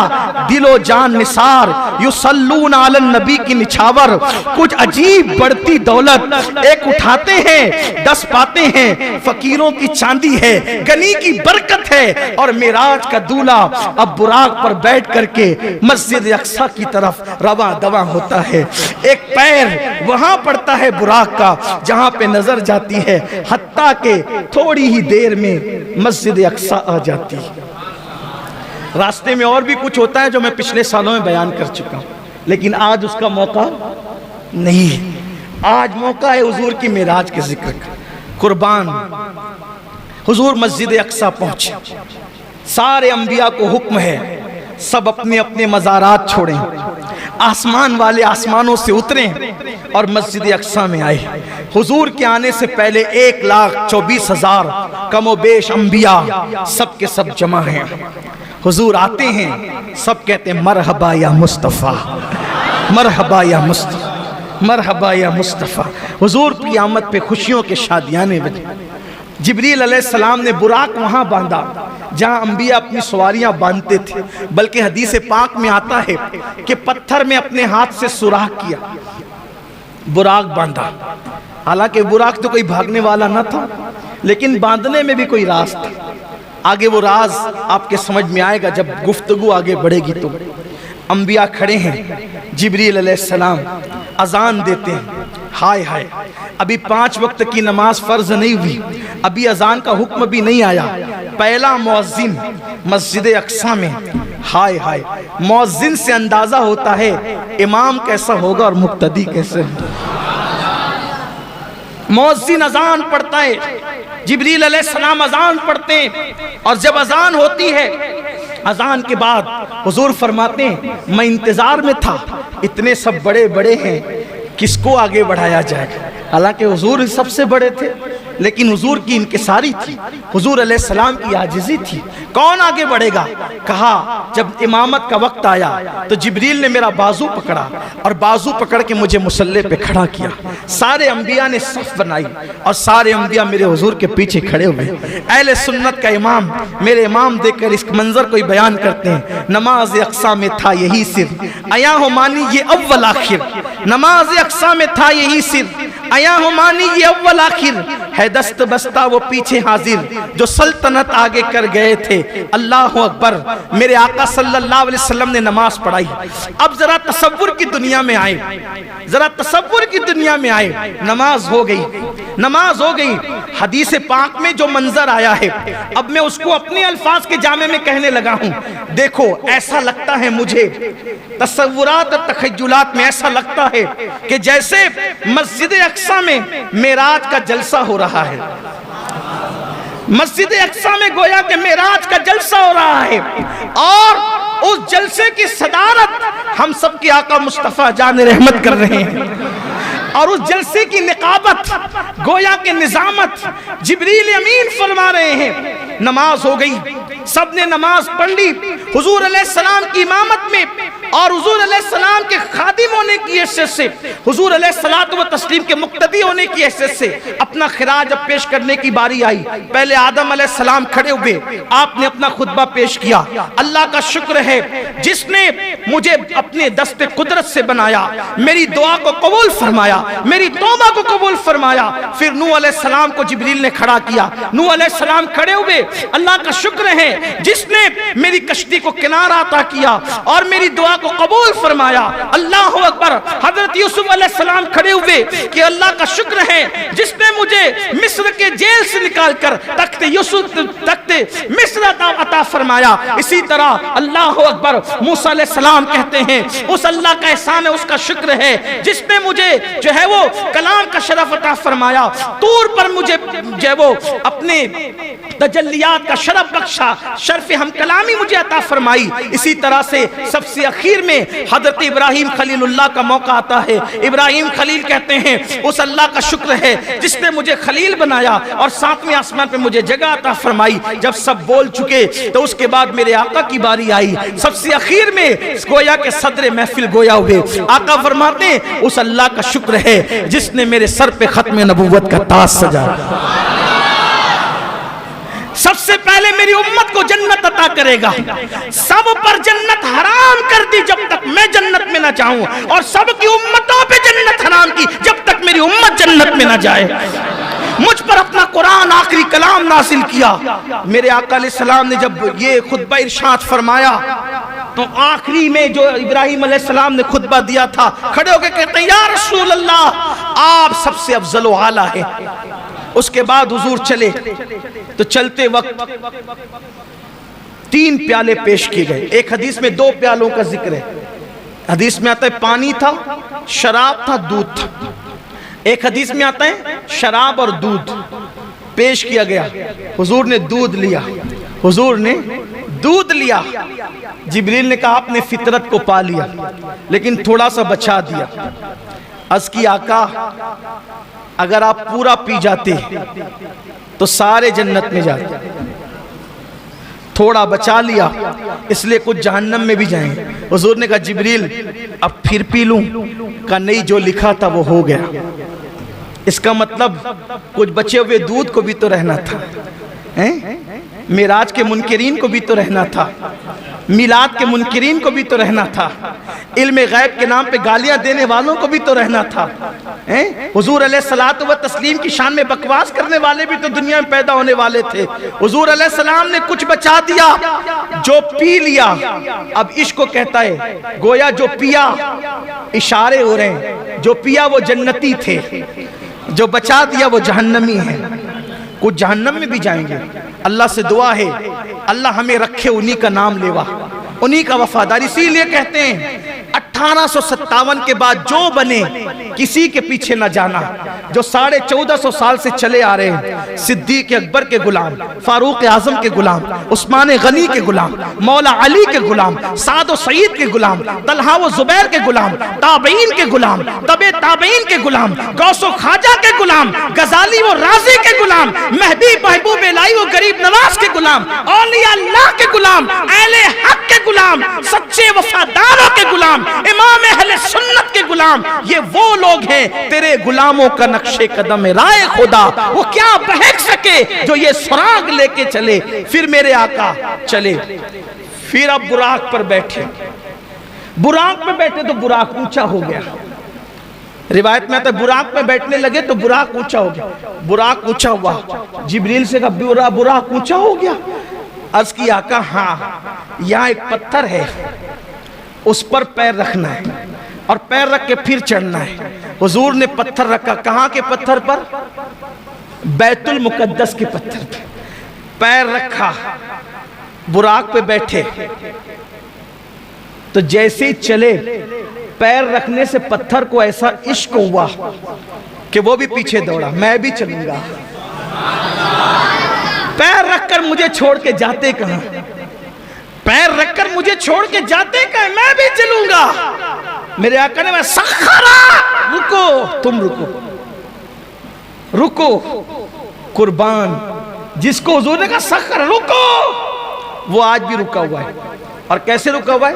A: दिलो जान निसार, युसल्लून अलन नबी की निछावर। कुछ अजीब बढ़ती दौलत, एक उठाते हैं 10 पाते हैं, फकीरों की चांदी है, गनी की बरकत है। और मेराज का दूल्हा अब बुराक पर बैठ करके मस्जिद अक्सा की तरफ रवा दवा होता है। एक पैर वहां पड़ता है बुराक का जहां पे नजर जाती है, हत्ता के थोड़ी ही देर में मस्जिद अक्सा आ जाती है। रास्ते में और भी कुछ होता है जो मैं पिछले सालों में बयान कर चुका हूँ, लेकिन आज उसका मौका नहीं है। आज मौका है हुजूर की मेराज के जिक्र का। कुर्बान हुजूर मस्जिद अक्सा पहुंचे, सारे अंबिया को हुक्म है सब अपने अपने मज़ारात छोड़ें, आसमान वाले आसमानों से उतरें और मस्जिद अक्सा में आए। हुजूर के आने से पहले 1,24,000 कमोबेश अंबिया सब के सब जमा हैं। हुजूर आते हैं, सब कहते हैं मरहबा या मुस्तफ़ा, मरहबा या मुस्तफ़ा, मरहबा या मुस्तफ़ा। हुजूर की आमद पे खुशियों के शादियाने बजे। जिब्रील अलैहिस्सलाम ने बुराक वहाँ बांधा जहाँ अंबिया अपनी सवारियाँ बांधते थे, बल्कि हदीस पाक में आता है कि पत्थर में अपने हाथ से सुराख किया, बुराक बांधा। हालांकि बुराक तो कोई भागने वाला न था, लेकिन बांधने में भी कोई राज था। आगे वो राज आपके समझ में आएगा जब गुफ्तगू आगे बढ़ेगी। तो अंबिया खड़े हैं, जिब्रील अलैहिस्सलाम अजान देते हैं। हाय हाय, अभी 5 वक्त की नमाज फर्ज नहीं हुई, अभी अजान का हुक्म भी नहीं आया। पहला मुअज्जिन मस्जिद अक्सा में। हाय हाय, मुअज्जिन से अंदाजा होता है इमाम कैसा होगा और मुक्तदी कैसे। मुअज्जिन अजान पढ़ता है, जिब्रील अलैहिस्सलाम अजान पढ़ते हैं, और जब अजान होती है, अजान के बाद हुजूर फरमाते हैं मैं इंतजार में था, इतने सब बड़े बड़े हैं, किसको आगे बढ़ाया जाएगा। हालांकि हुजूर सबसे बड़े थे, लेकिन हुजूर की इनकिसारी थी, हुजूर अलैहिस्सलाम की आजिज़ी थी। कौन आगे बढ़ेगा? कहा जब इमामत का वक्त आया तो जिब्रील ने मेरा बाजू पकड़ा और बाजू पकड़ के मुझे मुसल्ले पे खड़ा किया। सारे अंबिया ने सफ बनाई और सारे अंबिया मेरे हुजूर के पीछे खड़े हुए। अहले सुन्नत का इमाम, मेरे इमाम देखकर इस मंजर को बयान करते हैं, नमाज अक्सा में था यही सिर, अया हो मानी ये अव्वल आखिर। नमाज अक्सा में था यही सिर, अया हो मानी ये अव्वल आखिर। है दस्त बस्ता वो पीछे हाजिर, जो सल्तनत आगे कर गए थे। अल्लाह अकबर। मेरे आका सल्लल्लाहु अलैहि वसल्लम ने नमाज पढ़ाई। अब जरा तसव्वुर की दुनिया में आए, जरा तसव्वुर की दुनिया में आए। नमाज हो गई, नमाज हो गई। हदीस पाक में जो मंजर आया है, अब मैं उसको अपने अल्फाज के जामे में कहने लगा हूं। देखो, ऐसा लगता है मुझे, तसव्वुरात और तखय्युलात में ऐसा लगता है कि जैसे मस्जिद अक्सा में मेराज का जलसा हो रहा है। मस्जिद अक्सा में गोया के मेराज का जलसा हो रहा है, और उस जलसे की सदारत हम सब के आका मुस्तफा जान रहमत कर रहे हैं, और उस जलसे की निकाबत, गोया के निजामत जिब्रील अमीन फरमा रहे हैं। नमाज हो गई, सबने नमाज पढ़ ली हुजूर अलैहिस्सलाम की इमामत में, और हुजूर अलैहिस्सलाम के खादिम होने की हैसियत से, हुजूर अलैहिस्सलातु व तस्लीम के मुक्तदी होने की हैसियत से अपना खिराज अब पेश करने की बारी आई। पहले आदम अलैहिस्सलाम खड़े हुए, आपने अपना खुतबा पेश किया। अल्लाह का शुक्र है जिसने मुझे अपने दस्ते कुदरत से बनाया, मेरी दुआ को कबूल फरमाया, मेरी तौबा को कबूल फरमाया। फिर नूह अलैहिस्सलाम को जिब्रील ने खड़ा किया, नूह अलैहिस्सलाम खड़े हुए। अल्लाह का शुक्र है जिसने मेरी कश्ती को किनारा अता किया और मेरी दुआ को कबूल फरमाया। अल्लाह अकबर। हजरत यूसुफ अलैहिस्सलाम खड़े हुए कि अल्लाह का शुक्र है जिसने मुझे मिस्र के जेल से निकालकर तख्ते यूसुफ, तख्ते मिस्र अता फरमाया। इसी तरह अल्लाह अकबर। मूसा अलैहिस्सलाम कहते हैं उस अल्लाह का एहसान है, उसका शुक्र है जिसने मुझे जो है वो कलाम का शरफ अता फरमाया। तूर पर मुझे जो है वो अपने तजल्लियात का शरफ बख्शा, शर्फ हम कलामी मुझे अता फरमाई। इसी तरह से सबसे आखिर में हजरत इब्राहिम खलीलुल्लाह का मौका आता है। इब्राहिम खलील कहते हैं उस अल्लाह का शुक्र है जिसने मुझे खलील बनाया और 7वें आसमान पे मुझे जगह अता फरमाई। जब सब बोल चुके तो उसके बाद मेरे आका की बारी आई। सबसे आखिर में गोया के सदर महफिल गोया हुए। आका फरमाते हैं उस अल्लाह का शुक्र है जिसने मेरे सर पे खत्म नबूवत का ताज सजाया। सबसे पहले मेरी उम्मत को जन्नत अता करेगा। सब पर जन्नत हराम कर दी जब तक मैं जन्नत में ना जाऊं, और सबकी उम्मतों पे जन्नत हराम की जब तक मेरी उम्मत जन्नत में ना जाए। मुझ पर अपना कुरान आखिरी कलाम नासिल किया। मेरे आका अलैहिस्सलाम ने जब ये खुतबा इरशाद फरमाया तो आखिरी में जो इब्राहिम अलैहिस्सलाम ने खुतबा दिया था, खड़े होकर कहते हैं या रसूल अल्लाह, आप सबसे अफजल व आला है। उसके बाद हुजूर चले तो चलते वक्त 3 प्याले पेश किए गए। एक हदीस में 2 प्यालों का जिक्र है। हदीस में आता है पानी था, शराब था, दूध था। एक हदीस में आता है शराब और दूध पेश किया गया। हुजूर ने दूध लिया, हुजूर ने दूध लिया। जिब्रील ने कहा आपने फितरत को पा लिया, लेकिन थोड़ा सा बचा दिया। अर्ज़ की आका अगर आप पूरा पी जाते तो सारे जन्नत में जाते, थोड़ा बचा लिया इसलिए कुछ जहन्नम में भी जाएंगे। हुजूर ने कहा जिब्रील अब फिर पी लूं? का नहीं, जो लिखा था वो हो गया। इसका मतलब कुछ बचे हुए दूध को भी तो रहना था, हैं? मिराज के मुनकिरीन को भी तो रहना था, मिलाद के मुनकिरीन को भी तो रहना था, इल्म गैब के नाम पे गालियां देने वालों को भी तो रहना था, हैं? हुजूर अलैहिस्सलातु व तस्लीम की शान में बकवास करने वाले भी तो दुनिया में पैदा होने वाले थे। हुजूर अलैहिस्सलाम ने कुछ बचा दिया, जो पी लिया। अब इश्क को कहता है गोया जो पिया, इशारे हो रहे हैं, जो पिया वो जन्नती थे, जो बचा दिया वो जहन्नमी है। कुछ जहन्नम में भी जाएंगे। अल्लाह से दुआ है अल्लाह हमें रखे उन्हीं का नाम लेवा, उन्हीं का वफादार। इसीलिए कहते हैं 1857 के बाद जो बने किसी के पीछे न जाना। जो 1450 साल से चले आ रहे हैं, सिद्दीक अकबर के गुलाम, फारूक आजम के गुलाम, उस्मान गनी के गुलाम, मौला अली के गुलाम, साद व सईद के गुलाम, तलहा व जुबैर के गुलाम, ताबईन के गुलाम, तबे ताबईन के गुलाम, गौसो खाजा के गुलाम, गजाली व राजी के गुलाम, महदी महबूब इलाही व गरीब नवाज के गुलाम, औलिया अल्लाह के गुलाम, अहले हक के गुलाम, सच्चे वफादारों के गुलाम, इमाम अहले सुन्नत के गुलाम। ये वो लोग हैं तेरे गुलामों का नक्शे कदम है राय खुदा, वो क्या बहक सके जो ये सुराग लेके चले। फिर मेरे आका चले, फिर अब बुराक पर बैठे। बुराक में बैठे तो बुराक ऊंचा हो गया। रिवायत में आता है बुराक में बैठने लगे तो बुराक ऊंचा हो गया। बुराक ऊंचा हुआ, जिब्रील से कहा बुराक ऊंचा हो गया। अर्ज की आका हाँ, यहाँ एक पत्थर है, उस पर पैर रखना है और पैर रख के फिर चढ़ना है। हुजूर ने पत्थर रखा। कहाँ के पत्थर पर? बैतुल मुकद्दस के पत्थर पे पैर रखा, बुराक पे बैठे। तो जैसे ही चले, पैर रखने से पत्थर को ऐसा इश्क हुआ कि वो भी पीछे दौड़ा, मैं भी चलूंगा। पैर रखकर मुझे छोड़ के जाते कहां? पैर रखकर मुझे छोड़ के जाते कहां? मैं भी चलूंगा। मेरे आका ने मैं सखरा, रुको, तुम रुको, रुको। कुर्बान जिसको हुजूर ने कहा सखर रुको, वो आज भी रुका हुआ है। और कैसे रुका हुआ है?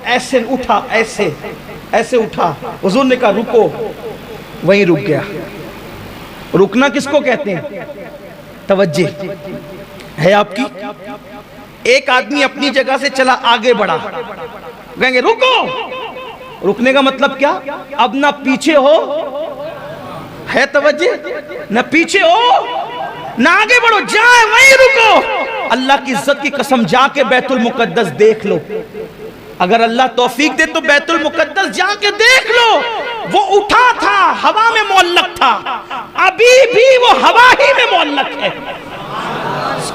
A: ऐसे उठा, ऐसे ऐसे उठा। हुजूर ने कहा रुको, वहीं रुक गया। रुकना किसको कहते हैं? तवज्जे है आपकी। एक आदमी अपनी जगह से चला, आगे बढ़ा, कहेंगे रुको। रुकने का मतलब क्या? अब ना पीछे हो, है तवज्जे, ना पीछे हो ना आगे बढ़ो, जाए वहीं रुको। अल्लाह की इज्जत की कसम, जाके बैतुल मुकद्दस देख लो। अगर अल्लाह तौफीक दे तो बैतुल मुकद्दस जाके देख लो। वो उठा था, हवा में मुअल्लक था, अभी भी वो हवा ही में मुअल्लक है।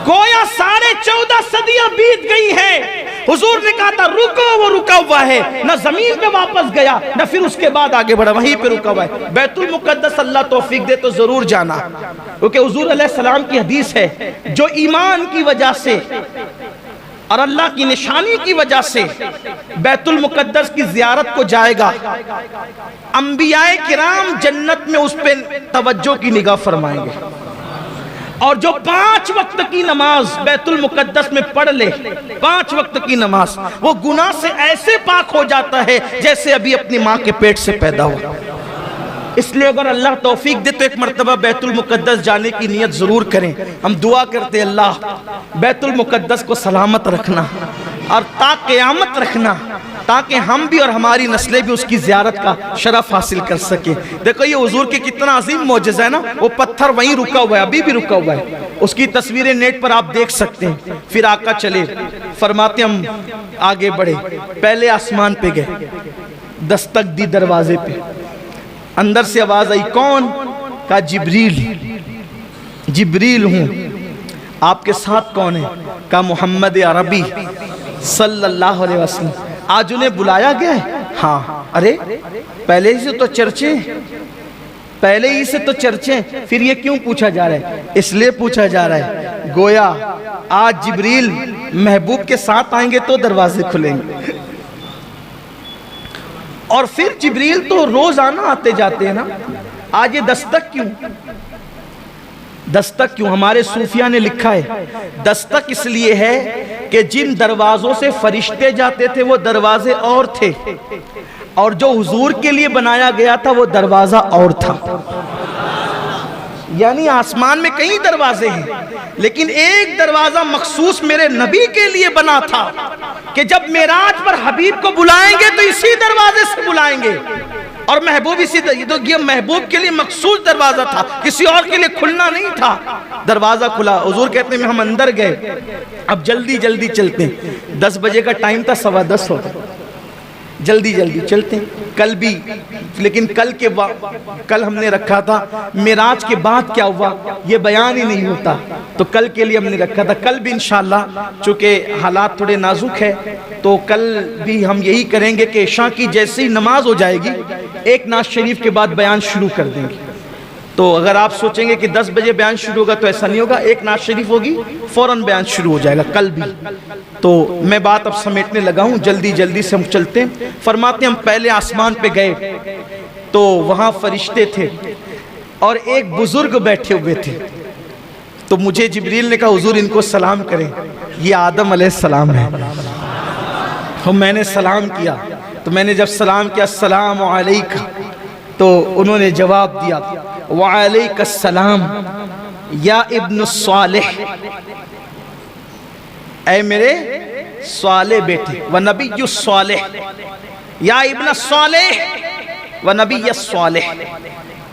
A: गोया 14.5 सदियां बीत गई हैं। हुजूर ने कहा था रुको, वो रुका हुआ है, ना जमीन पे वापस गया ना फिर उसके बाद आगे बढ़ा, वहीं पे रुका हुआ है। बैतुल मुकद्दस अल्लाह तौफीक दे तो जरूर जाना, क्योंकि हुजूर अलैहिस्सलाम की हदीस है, जो ईमान की वजह से और अल्लाह की निशानी की वजह से बैतुल मुकद्दस की जियारत को जाएगा, अंबियाए किराम जन्नत में उस पे तवज्जो की निगाह फरमाएंगे। और जो 5 वक्त की नमाज बैतुल मुकद्दस में पढ़ ले, 5 वक्त की नमाज, वो गुनाह से ऐसे पाक हो जाता है जैसे अभी अपनी माँ के पेट से पैदा हुआ। इसलिए अगर अल्लाह तौफीक दे तो एक मर्तबा बैतुल मुकद्दस जाने की नियत जरूर करें। हम दुआ करते अल्लाह बैतुल मुकद्दस को सलामत रखना और ता क़यामत रखना, ताकि हम भी और हमारी नस्लें भी उसकी ज़ियारत का शरफ हासिल कर सके। देखो ये हुजूर के कितना अजीम मौजज़ा है ना। वो पत्थर वहीं रुका हुआ है, अभी भी रुका हुआ है। उसकी तस्वीरें नेट पर आप देख सकते हैं। फिर आका चले, फरमाते हम आगे बढ़े, पहले आसमान पे गए, दस्तक दी दरवाजे पे, अंदर से आवाज आई, कौन? कहा जिब्रील, जिब्रील हूं। आपके साथ कौन है? कहा मोहम्मद अरबी सल्लल्लाहु अलैहि वसल्लम। आज उन्हें बुलाया गया है? हाँ। अरे पहले ही से तो चर्चे, पहले ही से तो चर्चे, फिर ये क्यों पूछा जा रहा है? इसलिए पूछा जा रहा है गोया आज जिब्रील महबूब के साथ आएंगे तो दरवाजे खुलेंगे। और फिर जिब्रील तो रोजाना आते जाते हैं ना, आज ये दस्तक क्यों? दस्तक क्यों? हमारे सूफिया ने लिखा है दस्तक इसलिए है कि जिन दरवाजों से फरिश्ते जाते थे वो दरवाजे और थे, और जो हुजूर के लिए बनाया गया था वो दरवाजा और था। यानी आसमान में कई दरवाजे हैं, लेकिन एक दरवाजा मखसूस मेरे नबी के लिए बना था कि जब मेराज पर हबीब को बुलाएंगे तो इसी दरवाजे से बुलाएंगे, और महबूब इसी तो ये महबूब के लिए मखसूस दरवाजा था, किसी और के लिए खुलना नहीं था। दरवाजा खुला, हुजूर कहते हैं हम अंदर गए, अब जल्दी जल्दी चलते हैं। 10 बजे का टाइम था, 10:15 होता, जल्दी जल्दी चलते हैं। कल भी, लेकिन कल हमने रखा था मेराज के बाद क्या हुआ ये बयान ही नहीं होता, तो कल के लिए हमने रखा था। कल भी इंशाअल्लाह, चूंकि हालात थोड़े नाजुक है, तो कल भी हम यही करेंगे कि इशा की जैसे ही नमाज हो जाएगी एक नाज शरीफ के बाद बयान शुरू कर देंगे। तो अगर आप सोचेंगे कि 10 बजे बयान शुरू होगा तो ऐसा नहीं होगा, एक नाज शरीफ होगी फौरन बयान शुरू हो जाएगा कल भी। तो मैं बात अब समेटने लगा हूँ, जल्दी जल्दी से हम चलते हैं। फरमाते हम पहले आसमान पे गए तो वहाँ फरिश्ते थे और एक बुजुर्ग बैठे हुए थे। तो मुझे जिब्रील ने कहा हुजूर इनको सलाम करें, ये आदम अलैहिस्सलाम है। तो मैंने सलाम किया, तो मैंने जब सलाम किया अस्सलाम अलैका, तो उन्होंने जवाब दिया वालेकुमुस्सलाम या इब्न सालेह, ऐ मेरे साले बेटे, व नबी सालेह, या इब्न सालेह व नबी सालेह,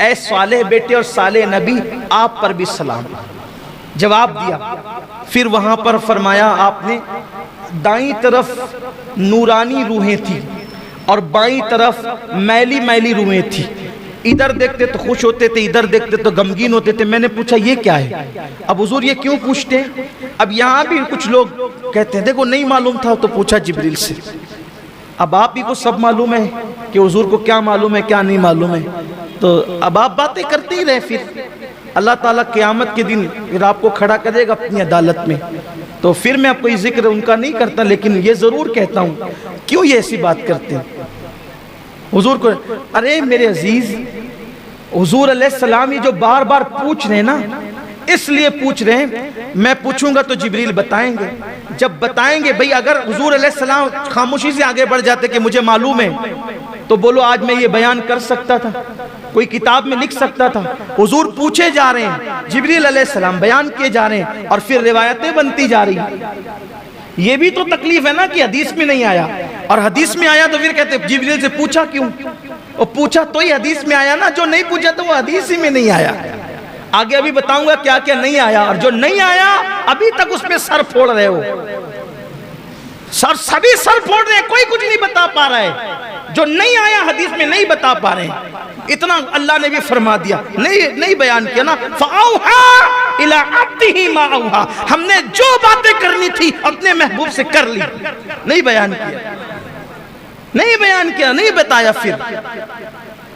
A: ऐ सालेह बेटे और साले नबी आप पर भी सलाम। जवाब दिया। फिर वहां पर फरमाया आपने दाईं तरफ नूरानी रूहें थी और बाईं तरफ मैली मैली रूहें थी। इधर देखते तो खुश होते थे, इधर देखते तो गमगीन होते थे। मैंने पूछा ये क्या है? अब हुजूर ये क्यों पूछते हैं? अब यहाँ भी कुछ लोग कहते हैं देखो नहीं मालूम था तो पूछा जिब्रील से। अब आप ही को सब मालूम है कि हुजूर को क्या मालूम है क्या नहीं मालूम है, तो अब आप बातें करते ही रहे। फिर अल्लाह ताला क़यामत के दिन फिर आपको खड़ा करेगा अपनी अदालत में, तो फिर मैं कोई जिक्र उनका नहीं करता, लेकिन ये ज़रूर कहता हूँ क्यों ये ऐसी बात करते हैं हुजूर को। अरे मेरे अजीज, हुजूर अलैहिस्सलाम ये जो बार बार पूछ रहे हैं ना, इसलिए पूछ रहे हैं। मैं पूछूंगा तो जिब्रील बताएंगे, जब बताएंगे भाई अगर हुजूर अलैहिस्सलाम खामोशी से आगे बढ़ जाते कि मुझे मालूम है, तो बोलो आज मैं ये बयान कर सकता था, कोई किताब में लिख सकता था। हुजूर पूछे जा रहे हैं, जिब्रील अलैहिस्सलाम बयान किए जा रहे हैं और फिर रिवायतें बनती जा रही हैं। ये भी तो तकलीफ है ना कि हदीस में नहीं आया, और हदीस में आया तो फिर कहते जिब्रील से पूछा क्यों? और पूछा तो ही हदीस में आया ना, जो नहीं पूछा तो वो हदीस ही में नहीं आया। आगे अभी बताऊंगा क्या क्या नहीं आया, और जो नहीं आया अभी तक उसमें सर फोड़ रहे हो। सभी सर फोड़ रहे हैं, कोई कुछ नहीं बता पा रहा है। जो नहीं आया हदीस में नहीं बता पा रहे हैं, इतना अल्लाह ने भी फरमा दिया, नहीं बयान किया ना। फ़अौहा इला अब्दिही मा औहा, हमने जो बातें करनी थी अपने महबूब से कर ली, नहीं बयान किया, नहीं बयान किया, नहीं बताया। फिर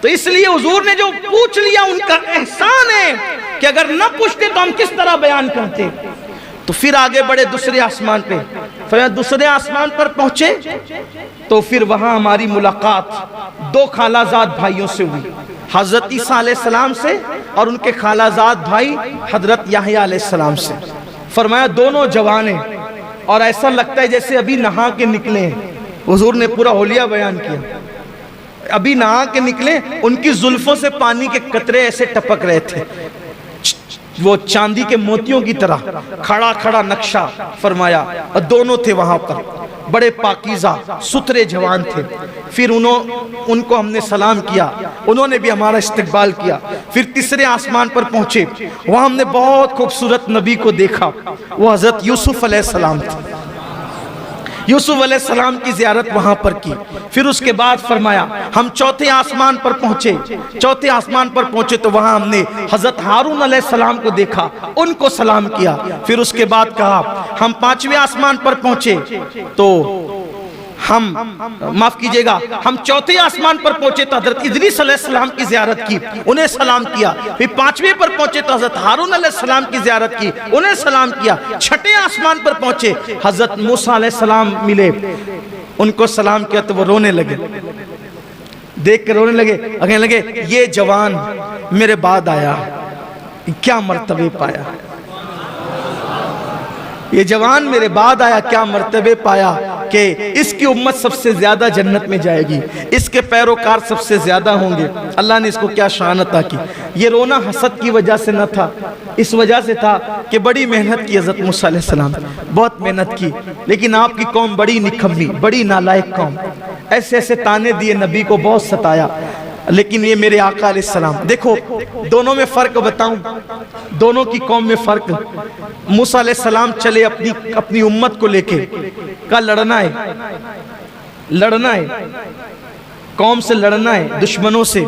A: तो इसलिए हुजूर ने जो पूछ लिया उनका एहसान है कि अगर न पूछते तो हम किस तरह बयान करते। तो फिर आगे बढ़े दूसरे आसमान पे, फिर दूसरे आसमान पर पहुंचे तो फिर वहां हमारी मुलाकात दो खालाजाद भाइयों से हुई, हजरत ईसा अलैहिस्सलाम से और उनके खालाजाद भाई हजरत याहया अलैहिस्सलाम से। फरमाया दोनों जवान हैं और ऐसा लगता है जैसे अभी नहा के निकले हैं। हुजूर ने पूरा होलिया बयान किया, अभी नहा के निकले, उनकी जुल्फों से पानी के कतरे ऐसे टपक रहे थे, वो चांदी के मोतियों की तरह खड़ा खड़ा नक्शा फरमाया। और दोनों थे वहां पर, बड़े पाकीज़ा सुथरे जवान थे। फिर उनको हमने सलाम किया, उन्होंने भी हमारा इस्तकबाल किया। फिर तीसरे आसमान पर पहुंचे, वहां हमने बहुत खूबसूरत नबी को देखा, वो हजरत यूसुफ अलैहिस्सलाम थे। यूसुफ अलैहिस्सलाम की ज़ियारत वहां पर की। फिर उसके बाद फरमाया हम चौथे आसमान पर पहुंचे। चौथे आसमान पर पहुंचे तो वहां हमने हजरत हारून अलैहिस्सलाम को देखा, उनको सलाम किया। फिर उसके बाद कहा हम पांचवें आसमान पर पहुंचे तो हम माफ कीजिएगा, हम चौथे आसमान पर पहुंचे तो हजरत इदरीस अलैहिस्सलाम की ज़ियारत की, उन्हें सलाम किया। फिर पांचवें पर पहुंचे तो हजरत हारून अलैहिस्सलाम की ज़ियारत की, उन्हें सलाम किया। छठे आसमान पर पहुंचे, हजरत मूसा अलैहिस्सलाम मिले, उनको सलाम किया तो वो रोने लगे, देख कर रोने लगे, कहने लगे ये जवान मेरे बाद आया, क्या मर्तबे पाया, ये जवान मेरे बाद आया, क्या मर्तबे पाया कि इसकी उम्मत सबसे ज्यादा जन्नत में जाएगी, इसके पैरोकार सबसे ज्यादा होंगे। अल्लाह ने इसको क्या शान अता की। ये रोना हसद की वजह से न था, इस वजह से था कि बड़ी मेहनत की हज़रत मूसा अलैहिस्सलाम, बहुत मेहनत की, लेकिन आपकी कौम बड़ी निकम्मी, बड़ी नालायक कौम, ऐसे ऐसे ताने दिए, नबी को बहुत सताया। लेकिन ये मेरे आका अलैहिस्सलाम, देखो दोनों में फ़र्क बताऊं, दोनों की कौम में फ़र्क। मूसा अलैहिस्सलाम चले अपनी उम्मत को लेके, का लड़ना है, लड़ना है, कौम से लड़ना है, दुश्मनों से।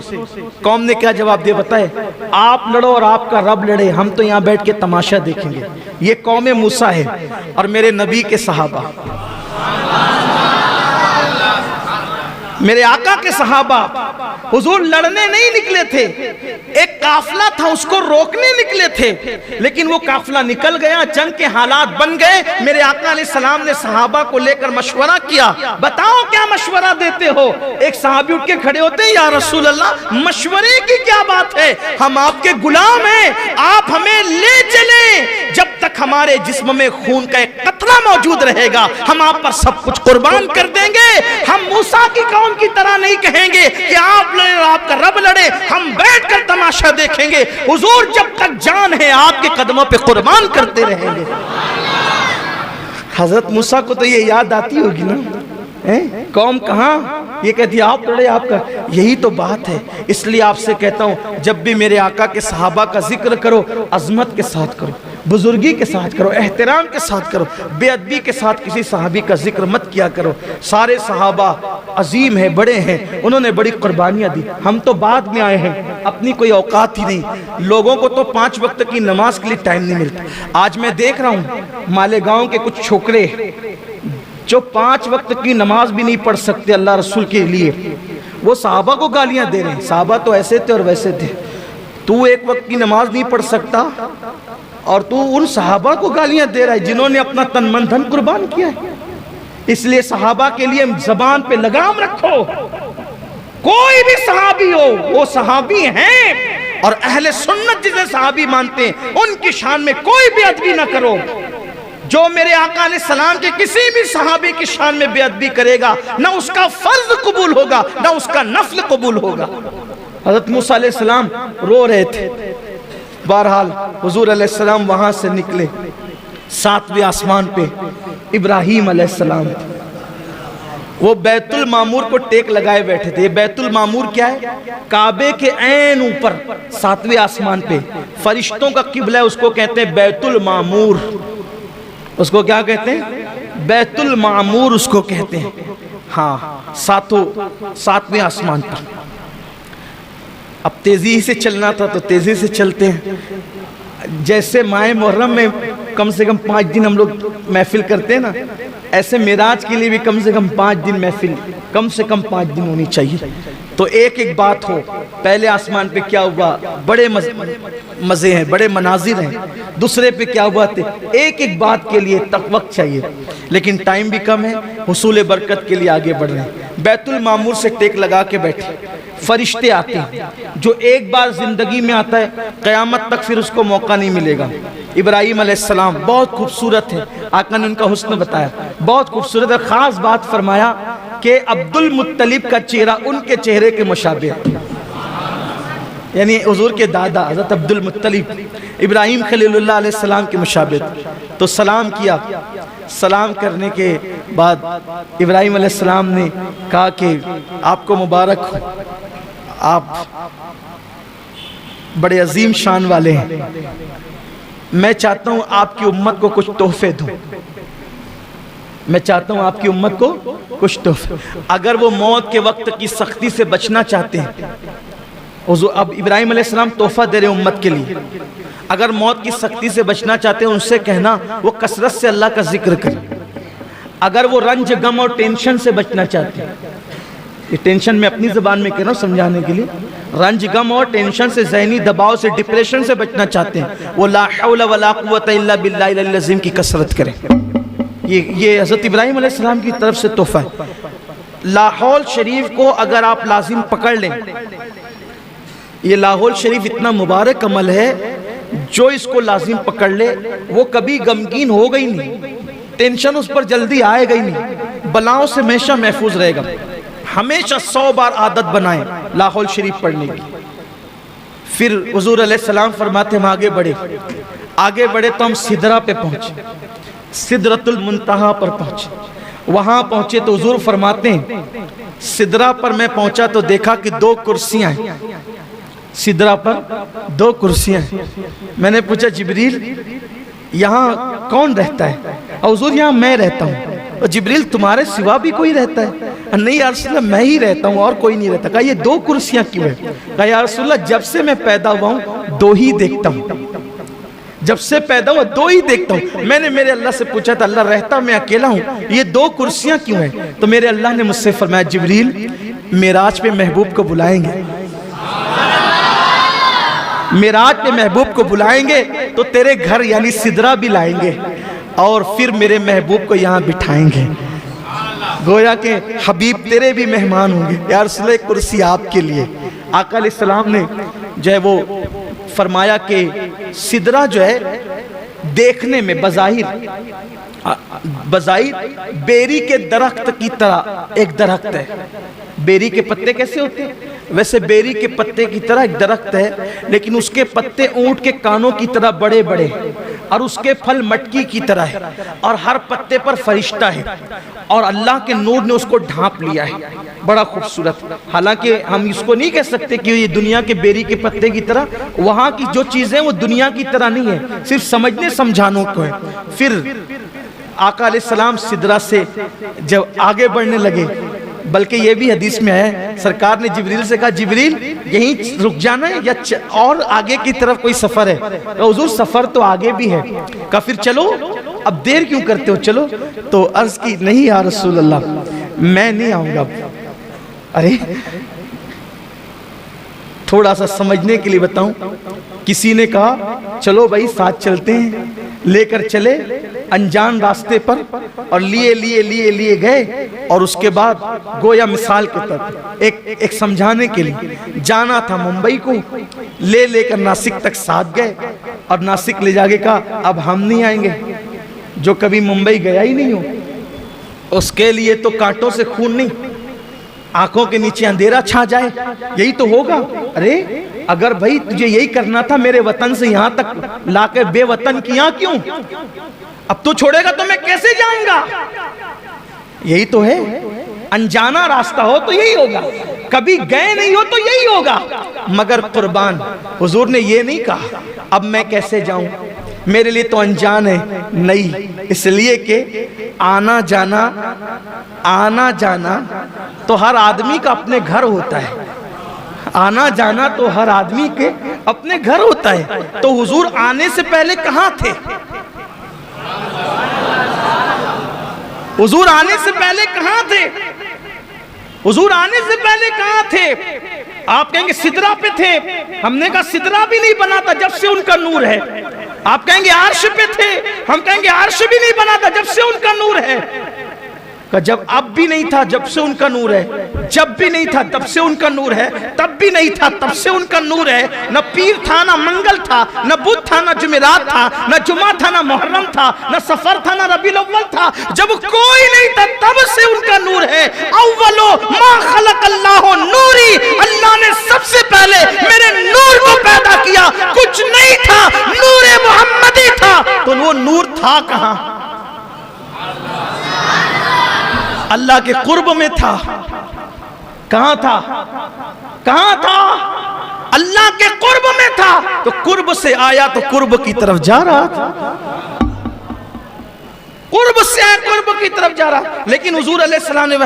A: कौम ने क्या जवाब दिया बताए, आप लड़ो और आपका रब लड़े, हम तो यहाँ बैठ के तमाशा देखेंगे। ये कौम मूसा है और मेरे नबी के सहाबा, मेरे आका के सहाबा हुजूर लड़ने नहीं निकले थे, एक काफिला था उसको रोकने निकले थे, लेकिन वो काफिला निकल गया, जंग के हालात बन गए। मेरे आका अलैहिस्सलाम ने सहाबा को लेकर मशवरा किया, बताओ क्या मशवरा देते हो। एक सहाबी उठ के खड़े होते हैं, या रसूल अल्लाह मशवरे की क्या बात है, हम आपके गुलाम हैं, आप हमें ले चलें, जब तक हमारे जिस्म में खून का एक कतरा मौजूद रहेगा हम आप पर सब कुछ कुर्बान कर देंगे। हम मूसा की कौम की तरह नहीं कहेंगे कि आप लड़े और आपका रब लड़े, हम बैठकर तमाशा देखेंगे। हुजूर जब तक जान है आपके कदमों पे कुर्बान करते रहेंगे। हजरत मूसा को तो ये याद आती होगी ना, कौम कहाँ, ये कहती है आप लड़े आपका, यही तो बात है। इसलिए आपसे कहता हूँ जब भी मेरे आका के सहाबा का जिक्र करो अजमत के साथ करो, बुजुर्गी के साथ करो, एहतराम के साथ करो, बेअदबी के साथ किसी सहाबी का जिक्र मत किया करो। सारे सहाबा अजीम है, बड़े हैं, उन्होंने बड़ी कुर्बानियाँ दी, हम तो बाद में आए हैं, अपनी कोई औकात ही नहीं। लोगों को तो 5 वक्त की नमाज के लिए टाइम नहीं मिलता। आज मैं देख रहा हूँ मालेगांव के कुछ छोकरे जो 5 वक्त की नमाज भी नहीं पढ़ सकते अल्लाह रसूल के लिए, वो सहाबा को गालियां दे रहे हैं, सहाबा तो ऐसे थे और वैसे थे, तू 1 वक्त की नमाज नहीं पढ़ सकता और तू उन सहाबा को गालियां दे रहा है जिन्होंने अपना तन मन धन कुर्बान किया है। इसलिए सहाबा के लिए जबान पे लगाम रखो, कोई भी सहाबी हो वो सहाबी हैं, और अहले सुन्नत जिसे सहाबी मानते हैं उनकी शान में कोई बेअदबी ना करो। जो मेरे आका अलैहिस्सलाम के किसी भी सहाबी की शान में बेअदबी करेगा ना उसका फर्ज कबूल होगा ना उसका नफल कबूल होगा। हजरत मूसा अलैहिस्सलाम रो रहे थे। बहरहाल हुजूर अलैहिस्सलाम वहां से निकले, 7वें आसमान पे इब्राहीम अलैहिस्सलाम, वो बैतुल मामूर को टेक लगाए बैठे थे। बैतुल मामूर क्या है, काबे के ऐन ऊपर 7वें आसमान पे, फरिश्तों का किबला है, उसको कहते हैं बैतुल मामूर। उसको क्या कहते हैं, बैतुल मामूर उसको कहते हैं। हाँ, 7वें आसमान पर। अब तेजी से चलना था तो तेजी से चलते हैं। जैसे माह मुहर्रम में कम से कम 5 दिन हम लोग महफिल करते हैं ना, ऐसे मेराज के लिए भी कम से कम 5 दिन महफिल, कम से कम 5 दिन होनी चाहिए। तो एक एक बात हो। पहले आसमान पे क्या हुआ, बड़े मज़े हैं, बड़े मनाजिर हैं। दूसरे पे क्या हुआ थे, एक एक बात के लिए तक वक्त चाहिए, लेकिन टाइम भी कम है, हुसूल बरकत के लिए आगे बढ़ रहे हैं। बैतुल मामूर से टेक लगा के बैठे, फरिश्ते आते हैं, जो एक बार जिंदगी में आता है क़यामत तक फिर उसको मौका नहीं मिलेगा। इब्राहीम अलैहिस्सलाम बहुत खूबसूरत है, आका ने उनका हुस्न बताया, बहुत खूबसूरत है। ख़ास बात फरमाया कि अब्दुल मुत्तलिब का चेहरा उनके चेहरे के मुशाबिह है, यानी हुजूर के दादा हज़रत अब्दुल मुत्तलिब इब्राहीम खलीलुल्लाह अलैहिस्सलाम के मुशाबिह। तो सलाम किया, सलाम करने के बाद इब्राहीम अलैहिस्सलाम ने कहा कि आपको मुबारक हो, आप बड़े अजीम शान वाले हैं, मैं चाहता हूं आपकी उम्मत को कुछ तोहफे दूं। मैं चाहता हूं आपकी उम्मत को कुछ तो, अगर वो मौत के वक्त की सख्ती से बचना चाहते हैं, अब इब्राहिम अलैहिस्सलाम तोहफा दे रहे उम्मत के लिए, अगर मौत की सख्ती से बचना चाहते हैं उनसे कहना वो कसरत से अल्लाह का जिक्र करें। अगर वो रंज गम और टेंशन से बचना चाहते हैं, ये टेंशन में अपनी ज़बान में कह रहा हूँ समझाने के लिए, रंज गम और टेंशन से, ज़हनी दबाव से, डिप्रेशन से बचना चाहते हैं, वो ला हौला वला कुव्वता इल्ला बिल्लाहिल अज़ीम की कसरत करें। ये हज़रत इब्राहिम अलैहिस्सलाम की तरफ से तोहफा है। लाहौल शरीफ को अगर आप लाजिम पकड़ लें, ये लाहौल शरीफ इतना मुबारक अमल है, जो इसको लाजिम पकड़ ले वो कभी गमगीन होगा ही नहीं, टेंशन उस पर जल्दी आएगा ही नहीं, बलाओं से हमेशा महफूज रहेगा। हमेशा 100 बार आदत बनाएं लाहौल शरीफ पढ़ने की। फिर हुजूर अलैहिस्सलाम फरमाते हम आगे बढ़े तो हम सिदरा पे पहुंचे, सिदरतुल मुंतहा पर पहुंचे। वहां पहुंचे तो हुजूर फरमाते हैं सिदरा पर मैं पहुंचा तो देखा कि 2 कुर्सियां हैं, सिदरा पर 2 कुर्सियां हैं। मैंने पूछा जिब्रील यहाँ कौन रहता है? और हुजूर यहाँ मैं रहता हूँ। और जिब्रील तुम्हारे सिवा भी कोई रहता है? नहीं या रसूलल्लाह मैं ही रहता हूँ और कोई नहीं रहता। कहा ये 2 कुर्सियां क्यों है? कहा या रसूलल्लाह जब से मैं पैदा हुआ हूँ 2 ही देखता हूँ, जब से पैदा हुआ 2 ही देखता हूँ। मैंने मेरे अल्लाह से पूछा था अल्लाह रहता मैं अकेला हूँ, ये 2 कुर्सियां क्यों है? तो मेरे अल्लाह ने मुझसे फरमाया जिब्रील मेराज पे महबूब को बुलाएंगे, मेराज पे महबूब को बुलाएंगे तो तेरे घर यानी सिदरा भी लाएंगे और फिर मेरे महबूब को यहाँ बिठाएंगे। गोया के हबीब तेरे भी मेहमान होंगे। यार रसूल कुर्सी आपके लिए। आका अलैहिस्सलाम ने जो है वो फरमाया कि सिदरा जो है देखने में बज़ाहिर बेरी के दरख्त की तरह एक दरख्त है। बेरी के पत्ते कैसे होते हैं? वैसे बेरी के पत्ते की तरह एक दरख्त है, लेकिन उसके पत्ते ऊंट के कानों की तरह बड़े बड़े और उसके फल मटकी की तरह है और हर पत्ते पर फरिश्ता है और अल्लाह के नूर ने उसको ढांप लिया है, बड़ा खूबसूरत। हालांकि हम इसको नहीं कह सकते कि ये दुनिया के बेरी के पत्ते की तरह, वहाँ की जो चीज़ें वो दुनिया की तरह नहीं है, सिर्फ समझने समझाने को है। फिर आका अलैहिस्सलाम सिदरा से जब आगे बढ़ने लगे, बल्कि ये भी हदीस में है सरकार ने जिब्रील से कहा जिब्रील यहीं रुक जाना है या और आगे की तरफ कोई सफर है? तो हुजूर सफर तो आगे भी है। कहा फिर चलो, अब देर क्यों करते हो, चलो। तो अर्ज की नहीं या रसूल अल्लाह मैं नहीं आऊंगा। अरे थोड़ा सा समझने के लिए बताऊं, किसी ने कहा चलो भाई साथ चलते हैं, लेकर चले अनजान रास्ते पर और लिए गए और उसके बाद गोया मिसाल के तौर एक समझाने के लिए जाना था मुंबई को, लेकर नासिक तक साथ गए और नासिक ले जाके कहा अब हम नहीं आएंगे, जो कभी मुंबई गया ही नहीं हो उसके लिए तो कांटों से खून नहीं, आंखों के नीचे अंधेरा छा जाए यही तो होगा। अरे अगर भाई तुझे यही करना था मेरे वतन से यहाँ तक लाकर बेवतन किया क्यों? अब तू छोड़ेगा तो मैं कैसे जाऊंगा? यही तो है, अनजाना रास्ता हो तो यही होगा, कभी गए नहीं हो तो यही होगा। मगर कुर्बान हुजूर ने ये नहीं कहा अब मैं कैसे जाऊं, मेरे लिए तो अनजान है, नहीं, इसलिए कि आना जाना तो हर आदमी का अपने घर होता है, आना जाना तो हर आदमी के अपने घर होता है। तो हुजूर आने से पहले कहाँ थे? हुजूर आने से पहले कहाँ थे? हुजूर आने से पहले कहाँ थे? आप कहेंगे सिदरा पे थे, हमने कहा सिदरा भी नहीं बना था जब से उनका नूर है। आप कहेंगे अर्श पे थे, हम कहेंगे अर्श भी नहीं बना था जब से उनका नूर है। जब अब भी नहीं था जब से उनका नूर है, जब भी नहीं था तब से उनका नूर है, तब भी नहीं था तब से उनका नूर है। न पीर था न मंगल था, न बुध था न जुमेरात था, न जुमा था न मुहर्रम था, न सफर था न रबीउल अव्वल था, जब कोई नहीं था तब से उनका नूर है। अव्वलो मा खलक़ल्लाहु नूरी, अल्लाह ने सबसे पहले मेरे नूर को पैदा किया, कुछ नहीं था, नूरे मोहम्मदी था। तो वो नूर था कहां? अल्लाह के कुर्ब में था। कहां था? कहां था? अल्लाह के कुर्ब में था। तो कुर्ब से आया तो कुर्ब की तरफ जा रहा था, कुर्ब मुझसे है, कुर्ब की तरफ जा रहा। लेकिन हुजूर अलैहिस्सलाम ने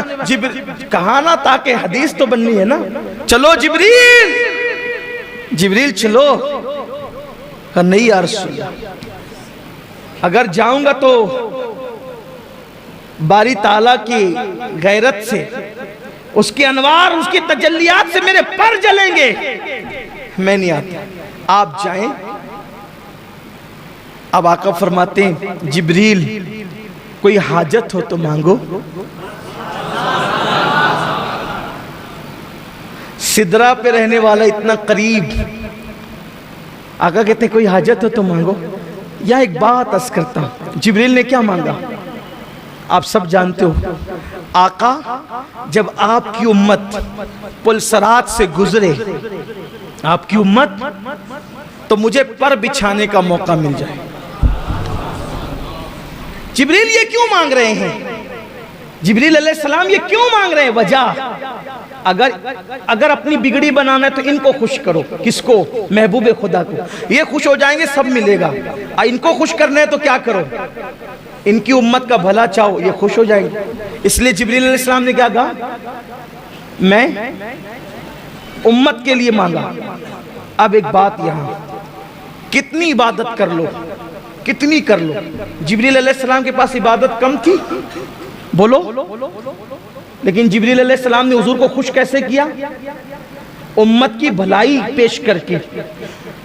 A: कहा ना, ताकि हदीस तो बननी है ना, चलो जिब्रील, जिब्रील चलो। कहा नहीं या रसूल अल्लाह, अगर जाऊंगा तो बारी ताला की गैरत से, उसके अनवार, उसकी तजल्लियात से मेरे पर जलेंगे, मैं नहीं आता, आप जाएं। अब आका फरमाते हैं जिब्रील कोई हाजत हो तो मांगो। सिदरा पे रहने वाला इतना करीब, आका कहते कोई हाजत हो तो मांगो। या एक बात अर्ज करता हूं, जिब्रील ने क्या मांगा आप सब जानते हो। आका जब आपकी उम्मत पुलसरात से गुजरे, आपकी उम्मत, तो मुझे पर बिछाने का मौका मिल जाए। जिब्रील ये क्यों मांग रहे हैं? जिब्रील अलैहिस्सलाम ये क्यों मांग रहे हैं? वजह, अगर अपनी बिगड़ी बनाना है तो इनको खुश करो। किसको? महबूब खुदा को। ये खुश हो जाएंगे, सब मिलेगा। इनको खुश करना है तो क्या करो? इनकी उम्मत का भला चाहो, ये खुश हो जाएंगे। इसलिए जिब्रील अलैहिस्सलाम ने क्या कहा? मैं उम्मत के लिए मांगा। अब एक बात, यहां कितनी इबादत कर लो, कितनी कर लो, जिब्रील अलैहिस्सलाम के पास इबादत कम थी? बोलो। लेकिन जिब्रील अलैहिस्सलाम ने हुजूर को खुश कैसे किया? उम्मत की भलाई पेश करके।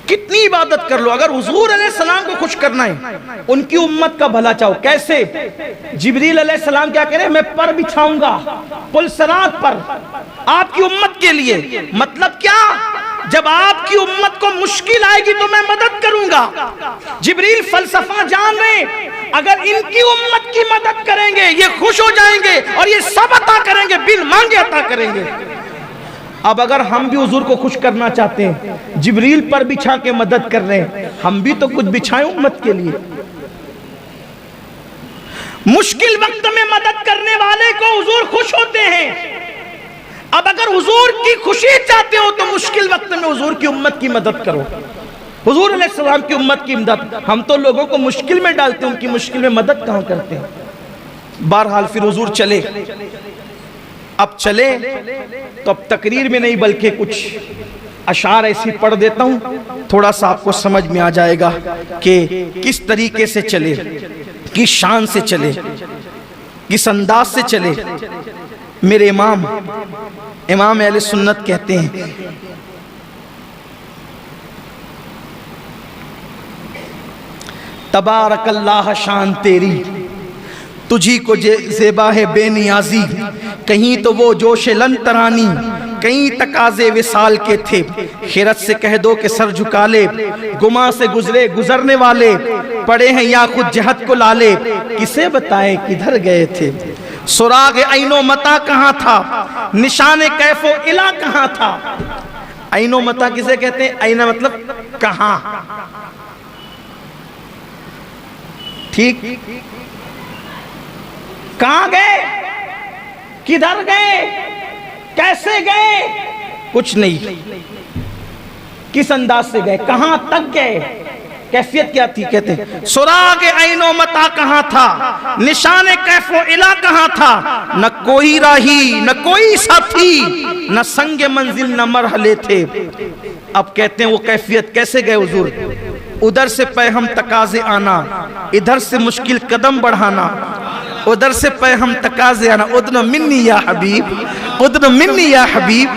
A: कितनी इबादत कर लो, अगर हुजूर अलैहिस्सलाम को खुश करना है, उनकी उम्मत का भला चाहो। कैसे? जिब्रील अलैहिस्सलाम क्या कह रहे हैं? मैं पर बिछाऊंगा पुलसरात पर आपकी उम्मत के लिए। मतलब क्या? जब आपकी उम्मत को मुश्किल आएगी तो मैं मदद करूंगा। जिब्रील फलसफा जान रहे, अगर इनकी उम्मत की मदद करेंगे ये खुश हो जाएंगे और ये सब अता करेंगे, बिन मांगे अता करेंगे। अब अगर हम भी हुजूर को खुश करना चाहते हैं, जिब्रील पर बिछा के मदद कर रहे हैं, हम भी तो कुछ बिछाएं उम्मत के लिए। मुश्किल वक्त में मदद करने वाले को हुजूर खुश होते हैं। अब अगर हुजूर की खुशी चाहते हो तो मुश्किल वक्त में हुजूर की उम्मत की मदद करो। हुजूर अलैहिस्सलाम की उम्मत की मदद, हम तो लोगों को मुश्किल में डालते हैं, उनकी मुश्किल में मदद कहां करते हैं। बहरहाल फिर हुजूर चले। अब चले तो अब तकरीर में नहीं बल्कि कुछ अशार ऐसी पढ़ देता हूं, थोड़ा सा आपको समझ में आ जाएगा कि किस तरीके से चले, किस शान से चले, किस अंदाज से चले। मेरे इमाम अहले सुन्नत कहते हैं, तबारकल्लाह शान तेरी, तुझी को ज़ेबा है बेनियाजी। कहीं तो वो जोश लन तरानी, कहीं तकाजे विसाल के थे। खिरत से कह दो कि सर झुका ले, गुमा से गुजरे गुजरने वाले, पड़े हैं या खुद जहत को लाले, किसे बताएं किधर गए थे। सुराग ऐनो मता कहाँ था, निशाने कैफो इला कहाँ था। ऐनो मता किसे कहते हैं? ऐना मतलब कहाँ, ठीक। कहां गए, किधर गए, कैसे गए, कुछ नहीं। किस अंदाज से गए, कहां तक गए, कैफियत क्या थी? कहते हैं सुराग ऐनो मता कहां था, निशाने कैफो इला कहां था। न कोई राही न कोई साथी, न संगे मंजिल न मरहले थे। अब कहते हैं वो कैफियत कैसे गए हुजूर? उधर से पैहम तकाजे आना, इधर से मुश्किल कदम बढ़ाना, उधर से पैहम तकाजे आना। उदन मिन्नी या हबीब, उदन मिन्नी या हबीब,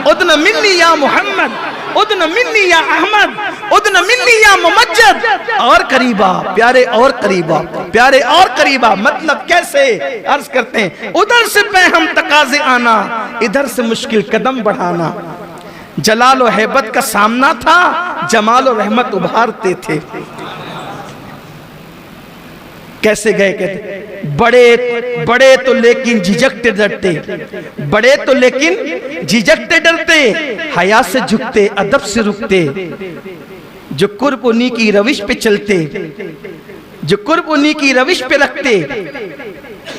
A: उदन मिन्नी या मोहम्मद, उदन मिन्नी या अहमद, उदन मिन्नी या मुमज्जद। और करीबा प्यारे, और करीबा प्यारे, और करीबा। मतलब कैसे? अर्ज करते हैं उधर से पैहम तकाजे आना, इधर से मुश्किल कदम बढ़ाना। जलाल और हैबत का सामना था, जमाल और रहमत उभारते थे। कैसे गए? कहते बड़े बड़े तो लेकिन झिझकते डरते, बड़े तो लेकिन झिझकते डरते, हया से झुकते अदब से रुकते। जो कुर्ब उन्हीं की रविश पे चलते, जो कुर्ब उन्हीं की रविश पे रखते।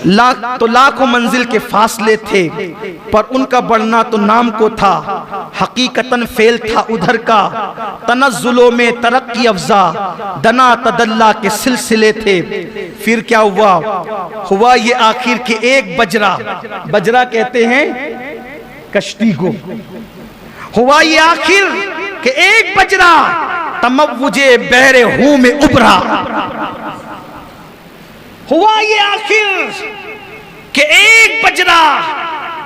A: लाखों मंजिल के फासले थे, पर उनका बढ़ना तो नाम को था। हकीकतन फेल था उधर का, तनज़्ज़ुलों में तरक्की अफ़ज़ा, दना तदल्ला के सिलसिले थे। फिर क्या हुआ? हुआ ये आखिर के एक बजरा, बजरा कहते हैं कश्ती को, हुआ ये आखिर के एक बजरा तमव्वुजे बहरे हूं में उभरा। हुआ ये आखिर के एक बजरा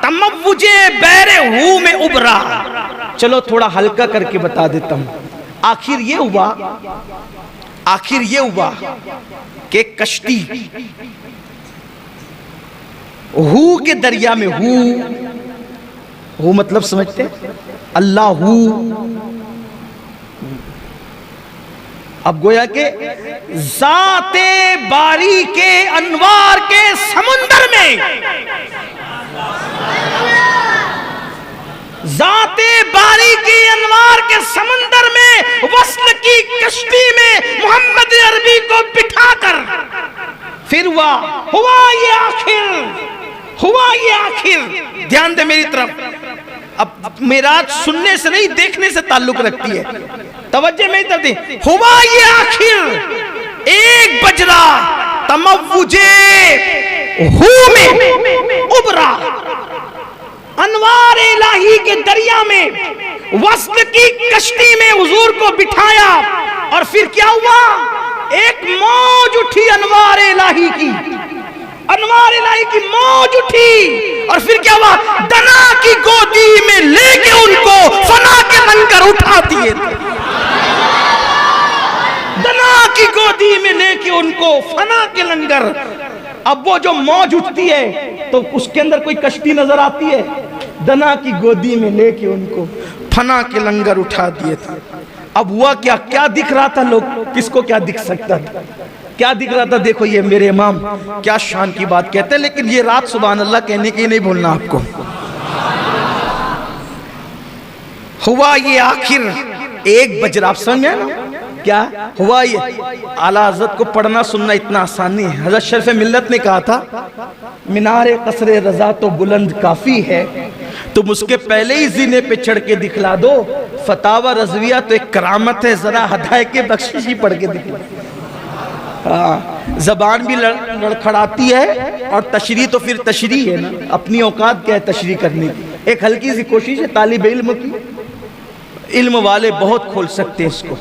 A: तमव्वुजे बहरे हूं में उभरा। चलो थोड़ा हल्का करके बता देता हूं। आखिर ये हुआ कि कश्ती हू के दरिया में, हू मतलब समझते अल्लाह हू। अब गोया के ज़ाते बारी के अनवार के समुंदर में, ज़ाते बारी के अनवार के समुंदर में वस्ल की कश्ती में मोहम्मद अरबी को बिठाकर फिर हुआ ये आखिर। ध्यान दे मेरी तरफ। अब मेराज सुनने से नहीं देखने से ताल्लुक रखती है, तवज्जो मेरी तरफ दे। हुआ ये आखिर एक बजरा तमव्वुजे हू में उभरा, अनवार इलाही के दरिया में वस्ल की कश्ती में हुजूर को बिठाया और फिर क्या हुआ? एक मौज उठी अनवार इलाही की, अनवार इलाही की मौज उठी और फिर क्या हुआ? दना की गोदी में लेके उनको फना के लंगर उठा दिए थे। दना की गोदी में लेके उनको फना के लंगर। अब वो जो मौज उठती है तो उसके अंदर कोई कश्ती नजर आती है? दना की गोदी में लेके उनको फना के लंगर उठा दिए थे। अब हुआ क्या? क्या दिख रहा था? लोग किसको क्या दिख सकता था? क्या दिख रहा था? देखो ये मेरे इमाम क्या शान की बात कहते हैं, लेकिन ये रात सुभान अल्लाह कहने की नहीं भूलना आपको। हुआ ये आखिर एक बजरा। आप समझ में ना क्या हुआ? ये आला हज़रत को पढ़ना सुनना इतना आसान नहीं है। हज़रत शरीफ मिल्लत ने कहा था, मीनारे कसरे रजा तो बुलंद काफी है, तुम उसके पहले ही जीने पे चढ़ के दिखला दो। फतावा रज़विया तो एक करामत है, जरा हदायत के बख्शिश ही पढ़ के दिखला। हाँ, जबान भी लड़खड़ाती है और तशरीह तो फिर तशरीह है ना, अपनी औकात क्या है तशरीह करने की। एक हल्की सी कोशिश है तालिब इल्म की, इल्म वाले बहुत खोल सकते हैं इसको।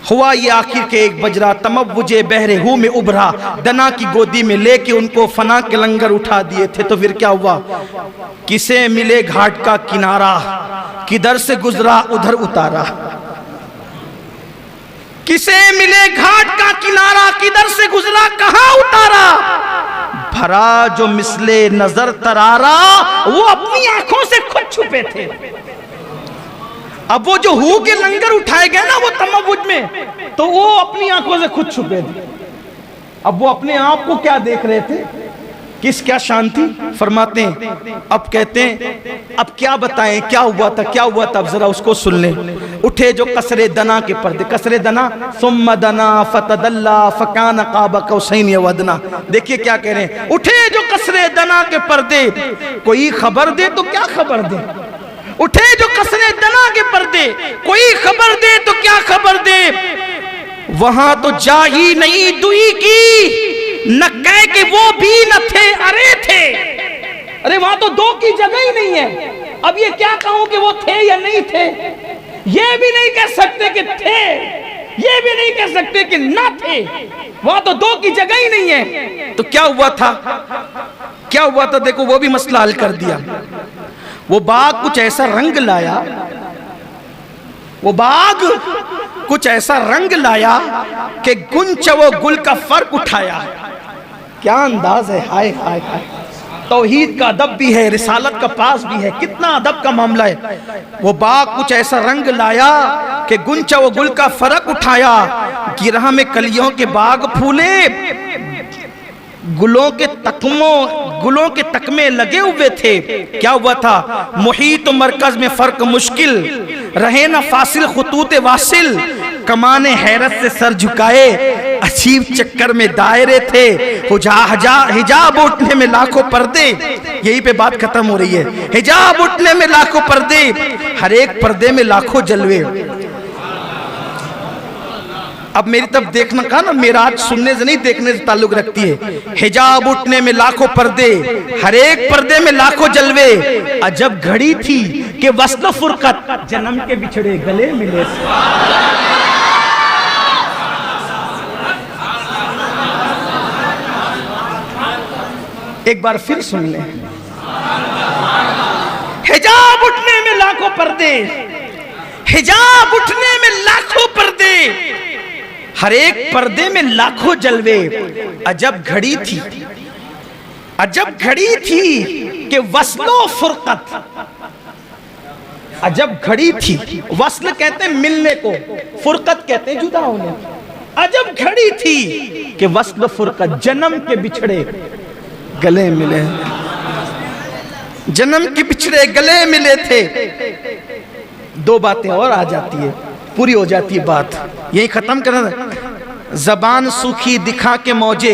A: हुआ ये आखिर के एक बजरा तमव्वुजे बहरे हू में उभरा, दना की गोदी में लेके उनको फना के लंगर उठा दिए थे। तो फिर क्या हुआ? किसे मिले घाट का किनारा, किधर से गुजरा उधर उतारा। किसे मिले घाट का किनारा, किधर से गुजरा कहां उतारा। भरा जो मिसले नजर तरारा, वो अपनी आंखों से खुद छुपे थे। अब वो जो हू के लंगर उठाए गए ना वो तमव्वुज में, तो वो अपनी आंखों से खुद छुपे थे। अब वो अपने आप को क्या देख रहे थे? किस क्या शांति फरमाते हैं। अब कहते हैं अब क्या बताएं क्या हुआ था, क्या हुआ था, अब जरा उसको सुन लें। उठे जो कसरे दना के पर्दे, कसरे दना सुम्मा दना फतदल्ला फकान काबा कौसैन वदना। देखिए क्या कह रहे हैं, उठे जो कसरे दना के पर्दे, कोई खबर दे तो क्या खबर दे। उठे जो कसरे दना के पर्दे, कोई खबर दे तो क्या खबर दे। वहां तो जा ही नहीं दुई की, न कह के वो भी न थे अरे थे। अरे वहां तो दो की जगह ही नहीं है। अब ये क्या कहूं कि वो थे या नहीं थे, ये भी नहीं कह सकते कि थे, ये भी नहीं कह सकते कि ना थे। वहां तो दो की जगह ही नहीं है। तो क्या हुआ था, क्या हुआ था? देखो वो भी मसला हल कर दिया। वो बाग कुछ ऐसा रंग लाया, वो बाग कुछ ऐसा रंग लाया कि गुंच वो गुल का फर्क उठाया। क्या अंदाज है, हाय हाय हाय। तौहीद का अदब भी है, रिसालत का पास भी है, कितना अदब का मामला है। वो बाग कुछ ऐसा रंग लाया कि गुंच वो गुल का फर्क उठाया। गिरह में कलियों के बाग फूले, गुलों के तकमे लगे हुए थे। क्या हुआ था? मुहीत मरकज में फर्क मुश्किल, रहे न फासिल खुतूत वासिल। कमाने हैरत से सर झुकाए, अजीब चक्कर में दायरे थे, हिजाब उठने में लाखों पर्दे, यही पे बात खत्म हो रही है। हिजाब उठने में लाखों पर्दे, हर एक पर्दे में लाखों जलवे। अब मेरी तरफ देखना कहा ना, मेराज सुनने से नहीं देखने से ताल्लुक रखती है। हिजाब उठने में लाखों पर्दे, हर एक पर्दे में लाखों जलवे। अजब घड़ी थी कि वस्ल फुरकत, जन्म के बिछड़े गले मिले। एक बार फिर सुन ले, हिजाब उठने में लाखों पर्दे, हिजाब उठने में लाखों पर्दे, हर एक पर्दे में लाखों जलवे। अजब घड़ी थी, अजब घड़ी थी कि वस्लो फुरकत, अजब घड़ी थी। वस्ल कहते हैं मिलने को, फुरकत कहते हैं जुदा होने। अजब घड़ी थी कि वस्ल फुरकत, जन्म के बिछड़े गले मिले, जन्म के बिछड़े गले मिले थे। दो बातें और आ जाती है, पूरी हो जाती है बात, यही खत्म करना। जबान सूखी दिखा के मौजे,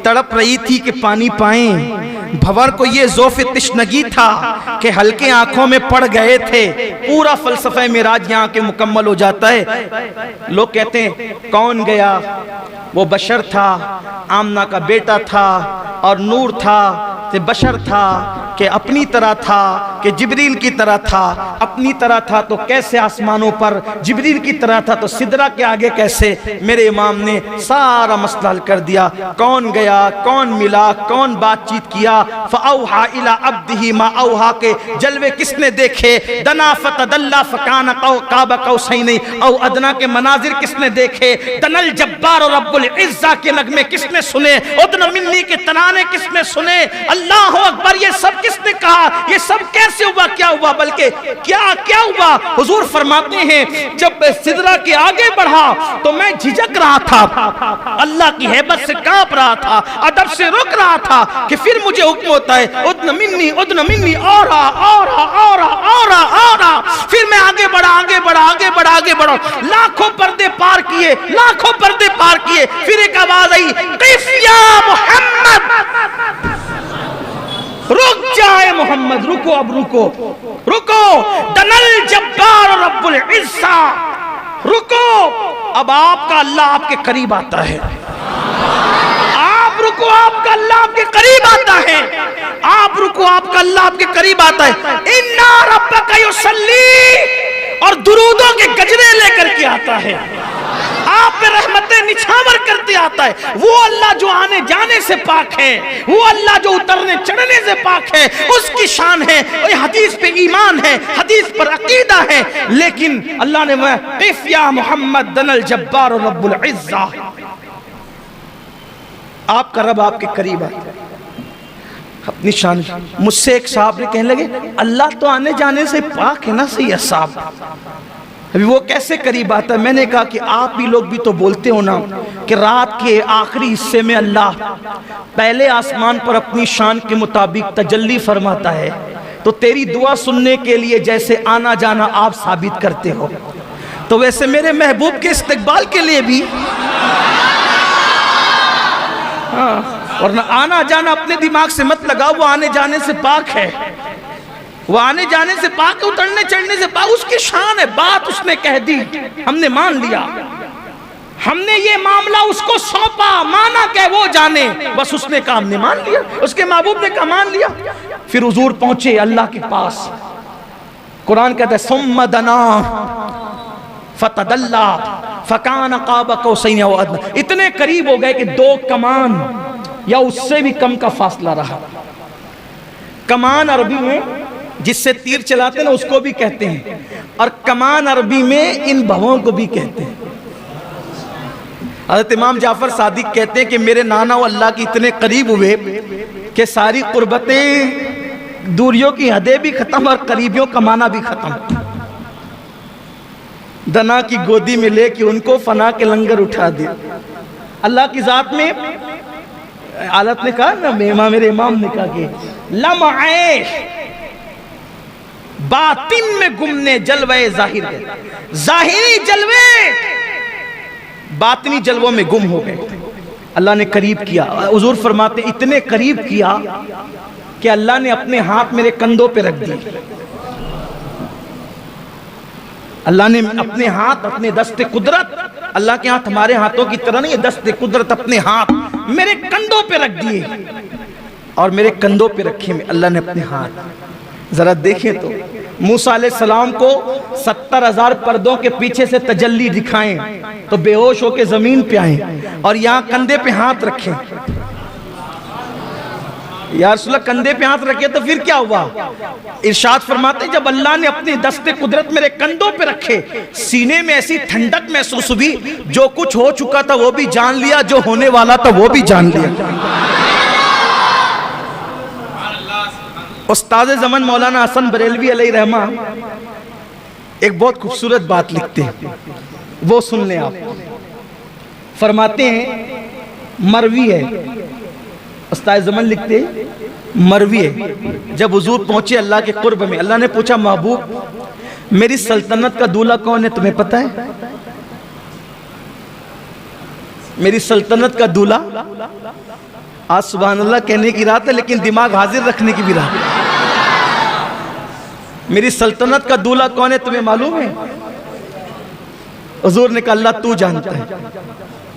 A: तड़प रही थी कि पानी पाएं। भंवर को ये ज़ौफ़ तिश्नगी था कि हल्के आंखों में पड़ गए थे। पूरा फलसफा मिराज यहाँ के मुकम्मल हो जाता है। लोग कहते हैं कौन गया, वो बशर था, आमना का बेटा था, और नूर था कि बशर था, कि अपनी तरह था, कि जिब्रील की तरह था। अपनी तरह था तो कैसे आसमानों पर, जिब्रील की तरह था तो सिदरा के आगे कैसे। मेरे इमाम ने सारा मसला हल कर दिया। कौन गया, कौन मिला, कौन बातचीत किया। फ़अौहा इला अब्दिही मा औहा के जलवे किसने देखे। दना फ़तदल्ला फ़कान क़ाब क़ौसैन औ अदना के मनाजिर किसने देखे। दनल जब्बार और रब्बुल इज़्ज़ा के नगमे किसने सुने। उदन मिन्नी के तराने किसने सुने। अल्लाह अकबर, ये सब किसने कहा, ये सब कैसे हुआ, क्या हुआ, बल्कि क्या क्या हुआ। हुजूर फरमाते हैं जब सिदरा के आगे बढ़ा तो मैं झिझक रहा था, अल्लाह की हैबत से कांप रहा था, अदब से रुक रहा था कि फिर मुझे हुक्म होता है उदन मिन्नी और फिर मैं आगे बढ़ा, आगे बढ़ा, आगे बढ़ा, आगे बढ़ा। लाखों पर्दे पार किए, लाखों पर्दे पार किए। फिर एक आवाज आई, क़िफ़ या मोहम्मद, रुक जाए मोहम्मद, रुको, अब रुको, रुको। दनल जब्बार रब्बुल इज़्ज़ा, रुको। अब आपका अल्लाह आपके करीब आता है। आप रुको, आपका अल्लाह आपके करीब आता है। आप रुको, आपका अल्लाह आपके करीब आता है। इन्ना रब्बका युसल्ली, और दुरूदों के गजरे लेकर के आता है, आप पे रहमतें निछावर करते आता है। वो अल्लाह जो आने जाने से पाक है, वो अल्लाह जो उतरने चढ़ने से पाक है, उसकी शान है। और हदीस पे ईमान है, हदीस पर अकीदा है। लेकिन अल्लाह ने क़िफ़ या मोहम्मद दनल जब्बार रब्बुल इज़्ज़ा, आपका रब आपके करीब है, अपनी शान। मुझसे एक साहब ने कहने लगे अल्लाह तो आने जाने से पाक है ना सैयद साहब, अभी वो कैसे करीब आता है। मैंने कहा कि आप ही लोग भी तो बोलते हो ना कि रात के आखिरी हिस्से में अल्लाह पहले आसमान पर अपनी शान के मुताबिक तजल्ली फरमाता है, तो तेरी दुआ सुनने के लिए जैसे आना जाना आप साबित करते हो, तो वैसे मेरे महबूब के इस्तकबाल के लिए भी और ना आना जाना अपने दिमाग से मत लगाओ, वो आने जाने से पाक है, वो आने जाने से पाक है, उतरने चढ़ने से पाक, उसकी शान है। बात उसने कह दी, हमने मान लिया, हमने ये मामला उसको सौंपा, माना क्या वो जाने, बस उसने कहा हमने मान लिया, उसके महबूब ने कहा मान लिया। फिर हुजूर पहुंचे अल्लाह के पास। कुरान कहता है सुम्मा दना फतदल्ला फकान क़ाब क़ौसैन औ अदना, इतने करीब हो गए कि 2 कमान या उससे भी कम का फासला रहा। कमान अरबी में जिससे तीर चलाते ना उसको भी कहते हैं, और कमान अरबी में इन भवों को भी कहते हैं। हज़रत इमाम जाफर सादिक कहते हैं कि मेरे नाना वो अल्लाह के इतने करीब हुए कि सारी कुर्बतें, दूरियों की हदें भी खत्म और करीबियों का माना भी खत्म। दना की गोदी में लेके उनको फना के लंगर उठा दे। अल्लाह की जात में आलत ने कहा ना, मेरे इमाम ने कहा कि लम्हे बातिन में गुमने जलवे जाहिर है, जाहिरी जलवे बातनी जलवों में गुम हो गए। अल्लाह ने करीब किया। हुजूर फरमाते इतने करीब किया कि अल्लाह ने अपने हाथ मेरे कंधों पे रख दिए। अल्लाह ने अपने हाथ, अपने दस्ते कुदरत, अल्लाह के हाथ हमारे हाथों की तरह नहीं, दस्ते कुदरत अपने हाथ मेरे कंधों पे रख दिए। और मेरे कंधों पे रखे में अल्लाह ने अपने हाथ। जरा देखें तो मूसा अलैहिस्सलाम को 70,000 पर्दों के पीछे से तजल्ली दिखाएं तो बेहोश होके जमीन पे आए, और यहाँ कंधे पे हाथ रखे। यार रसूलुल्लाह कंधे पे हाथ रखे तो फिर क्या हुआ? इरशाद फरमाते जब अल्लाह ने अपने दस्ते कुदरत मेरे कंधों पे रखे, सीने में ऐसी ठंडक महसूस हुई, जो कुछ हो चुका था वो भी जान लिया, जो होने वाला था वो भी जान लिया। उस्ताद ज़मान मौलाना हसन बरेलवी अलैहि रहमा एक बहुत खूबसूरत बात लिखते हैं, वो सुन लें आप। फरमाते हैं मरवी है, उस्ताद ज़मान लिखते हैं मरवी है, जब हुजूर पहुंचे अल्लाह के कुर्ब में, अल्लाह ने पूछा महबूब मेरी सल्तनत का दूल्हा कौन है, तुम्हें पता है? मेरी सल्तनत का दूल्हा, आज सुभान अल्लाह कहने की रात है लेकिन दिमाग हाजिर रखने की भी रात है। मेरी सल्तनत का दूल्हा कौन है तुम्हें मालूम है? हुजूर ने कहा अल्लाह तू जानता है।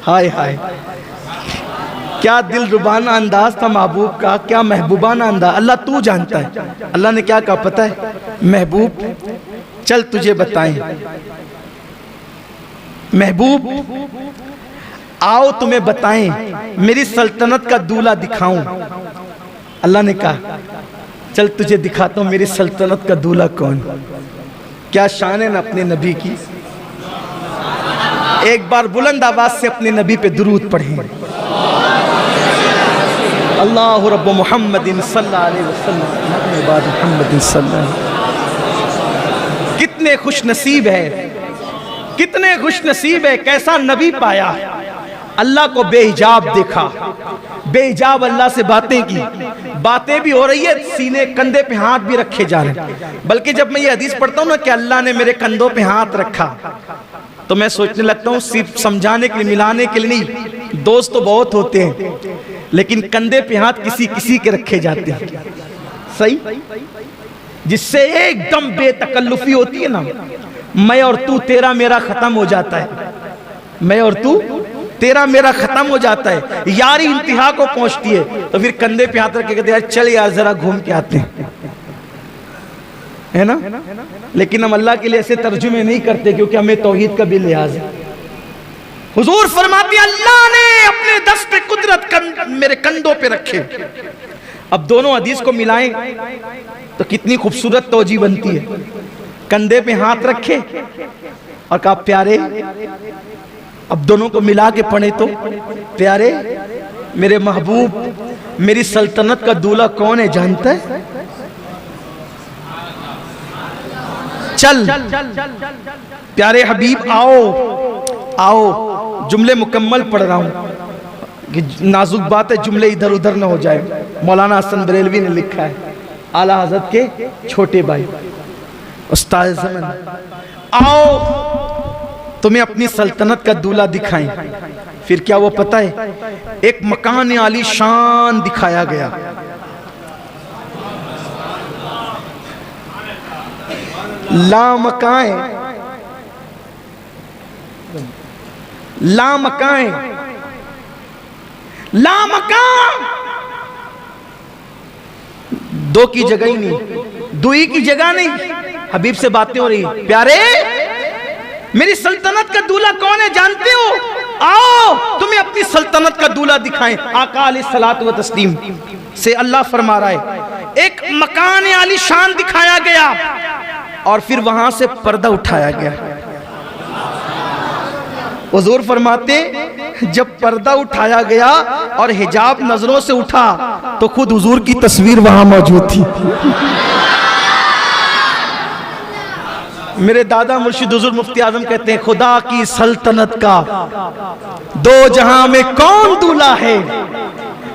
A: हाय हाय, क्या दिल रुबाना अंदाज था महबूब का, क्या महबूबाना अंदाज। अल्लाह तू जानता है। अल्लाह ने क्या कहा पता है? महबूब चल तुझे बताएं, महबूब आओ तुम्हें बताएं, मेरी सल्तनत का दूल्हा दिखाऊं। अल्लाह ने कहा चल तुझे दिखाता हूं मेरी सल्तनत का दूल्हा कौन। क्या शान है ना अपने नबी की। एक बार बुलंद आवाज से अपने नबी पे दुरूद पढ़ें। अल्लाह रब्ब मुहम्मदिन सल्लल्लाहु अलैहि वसल्लम। कितने खुश नसीब है, कितने खुश नसीब है, कैसा नबी पाया। अल्लाह को बेहिजाब देखा, बेहिजाब अल्लाह से बातें की, बातें भी हो रही है, सीने कंधे पे हाथ भी रखे जा रहे हैं। बल्कि जब मैं ये हदीस पढ़ता हूँ ना कि अल्लाह ने मेरे कंधों पे हाथ रखा, तो मैं सोचने लगता हूँ सिर्फ समझाने के लिए, मिलाने के लिए नहीं। दोस्त तो बहुत होते हैं लेकिन कंधे पे हाथ किसी किसी के रखे जाते हैं, सही, जिससे एकदम बेतकल्लुफी होती है ना, मैं और तू तेरा मेरा खत्म हो जाता है, मैं और तू तेरा मेरा खत्म हो जाता है, यारी इंतहा को पहुंचती है। तो फिर कंधे पे हाथ रख के कहते यार चल यार जरा घूम के आते हैं, है ना। लेकिन हम अल्लाह के लिए ऐसे तर्जुमे नहीं करते क्योंकि हमें तौहीद का भी लिहाज है। हुजूर फरमाते अल्लाह ने अपने दस्ते कुदरत मेरे कंधों पे रखे। अब दोनों हदीस को मिलाएं तो कितनी खूबसूरत तौजी बनती है। कंधे पे हाथ रखे और कहा प्यारे, अब दोनों को मिला के पढ़े तो प्यारे मेरे महबूब मेरी सल्तनत का दूल्हा कौन है जानता है? चल प्यारे हबीब आओ आओ। जुमले मुकम्मल पढ़ रहा हूं कि नाजुक बात है, जुमले इधर उधर ना हो जाए। मौलाना हसन बरेलवी ने लिखा है, आला हज़रत के छोटे भाई उस्ताद ज़मान आओ तुम्हें अपनी सल्तनत का दूल्हा दिखाएं। फिर क्या वो पता है? एक मकान आली शान दिखाया गया। लामकाएं लामकाएं लामकां, दो की जगह ही नहीं, दुई की जगह नहीं। हबीब से बातें हो रही, प्यारे मेरी सल्तनत का दूल्हा कौन है जानते हो? आओ तुम्हें अपनी सल्तनत का दूल्हा दिखाएं। आका अलैहिस्सलातु व तस्लीम से अल्लाह फरमा रहा है एक मकान आली शान दिखाया गया और फिर वहां से पर्दा उठाया गया। हुजूर फरमाते जब पर्दा उठाया गया और हिजाब नजरों से उठा तो खुद हुजूर की तस्वीर वहां मौजूद थी। मेरे दादा मुर्शिद हुजूर मुफ्ती आजम कहते हैं खुदा की सल्तनत का दो जहां में कौन दूल्हा है,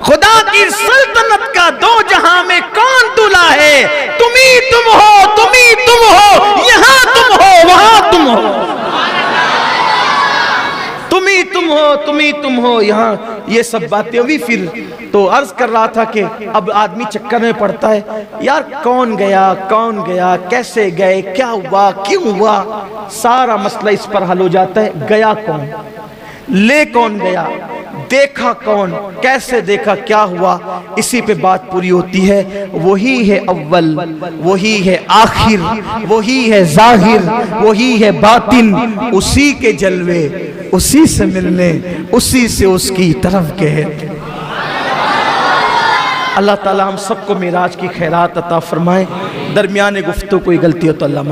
A: खुदा की सल्तनत का दो जहां में कौन दूल्हा है। तुम ही तुम हो, तुम ही तुम हो, यहां तुम हो, वहां तुम हो। तुम ही तुम ही तुम हो यहाँ, ये सब बातें हुई। फिर तो अर्ज कर रहा था कि अब आदमी चक्कर में पड़ता है, यार कौन गया, कैसे गए, क्या हुआ, क्यों हुआ, सारा मसला इस पर हल हो जाता है। गया कौन, ले कौन गया, देखा कौन, कैसे देखा, क्या हुआ, इसी पे बात पूरी होती है। वही है अव्वल, वही है आखिर, वही है जाहिर, वही है बातिन, उसी के जलवे, उसी से मिलने, उसी से उसकी तरफ के। अल्लाह ताला हम सबको मिराज की खैरात अता फरमाए। दरमियान गुफ्तगू कोई गलती हो तो अल्लाह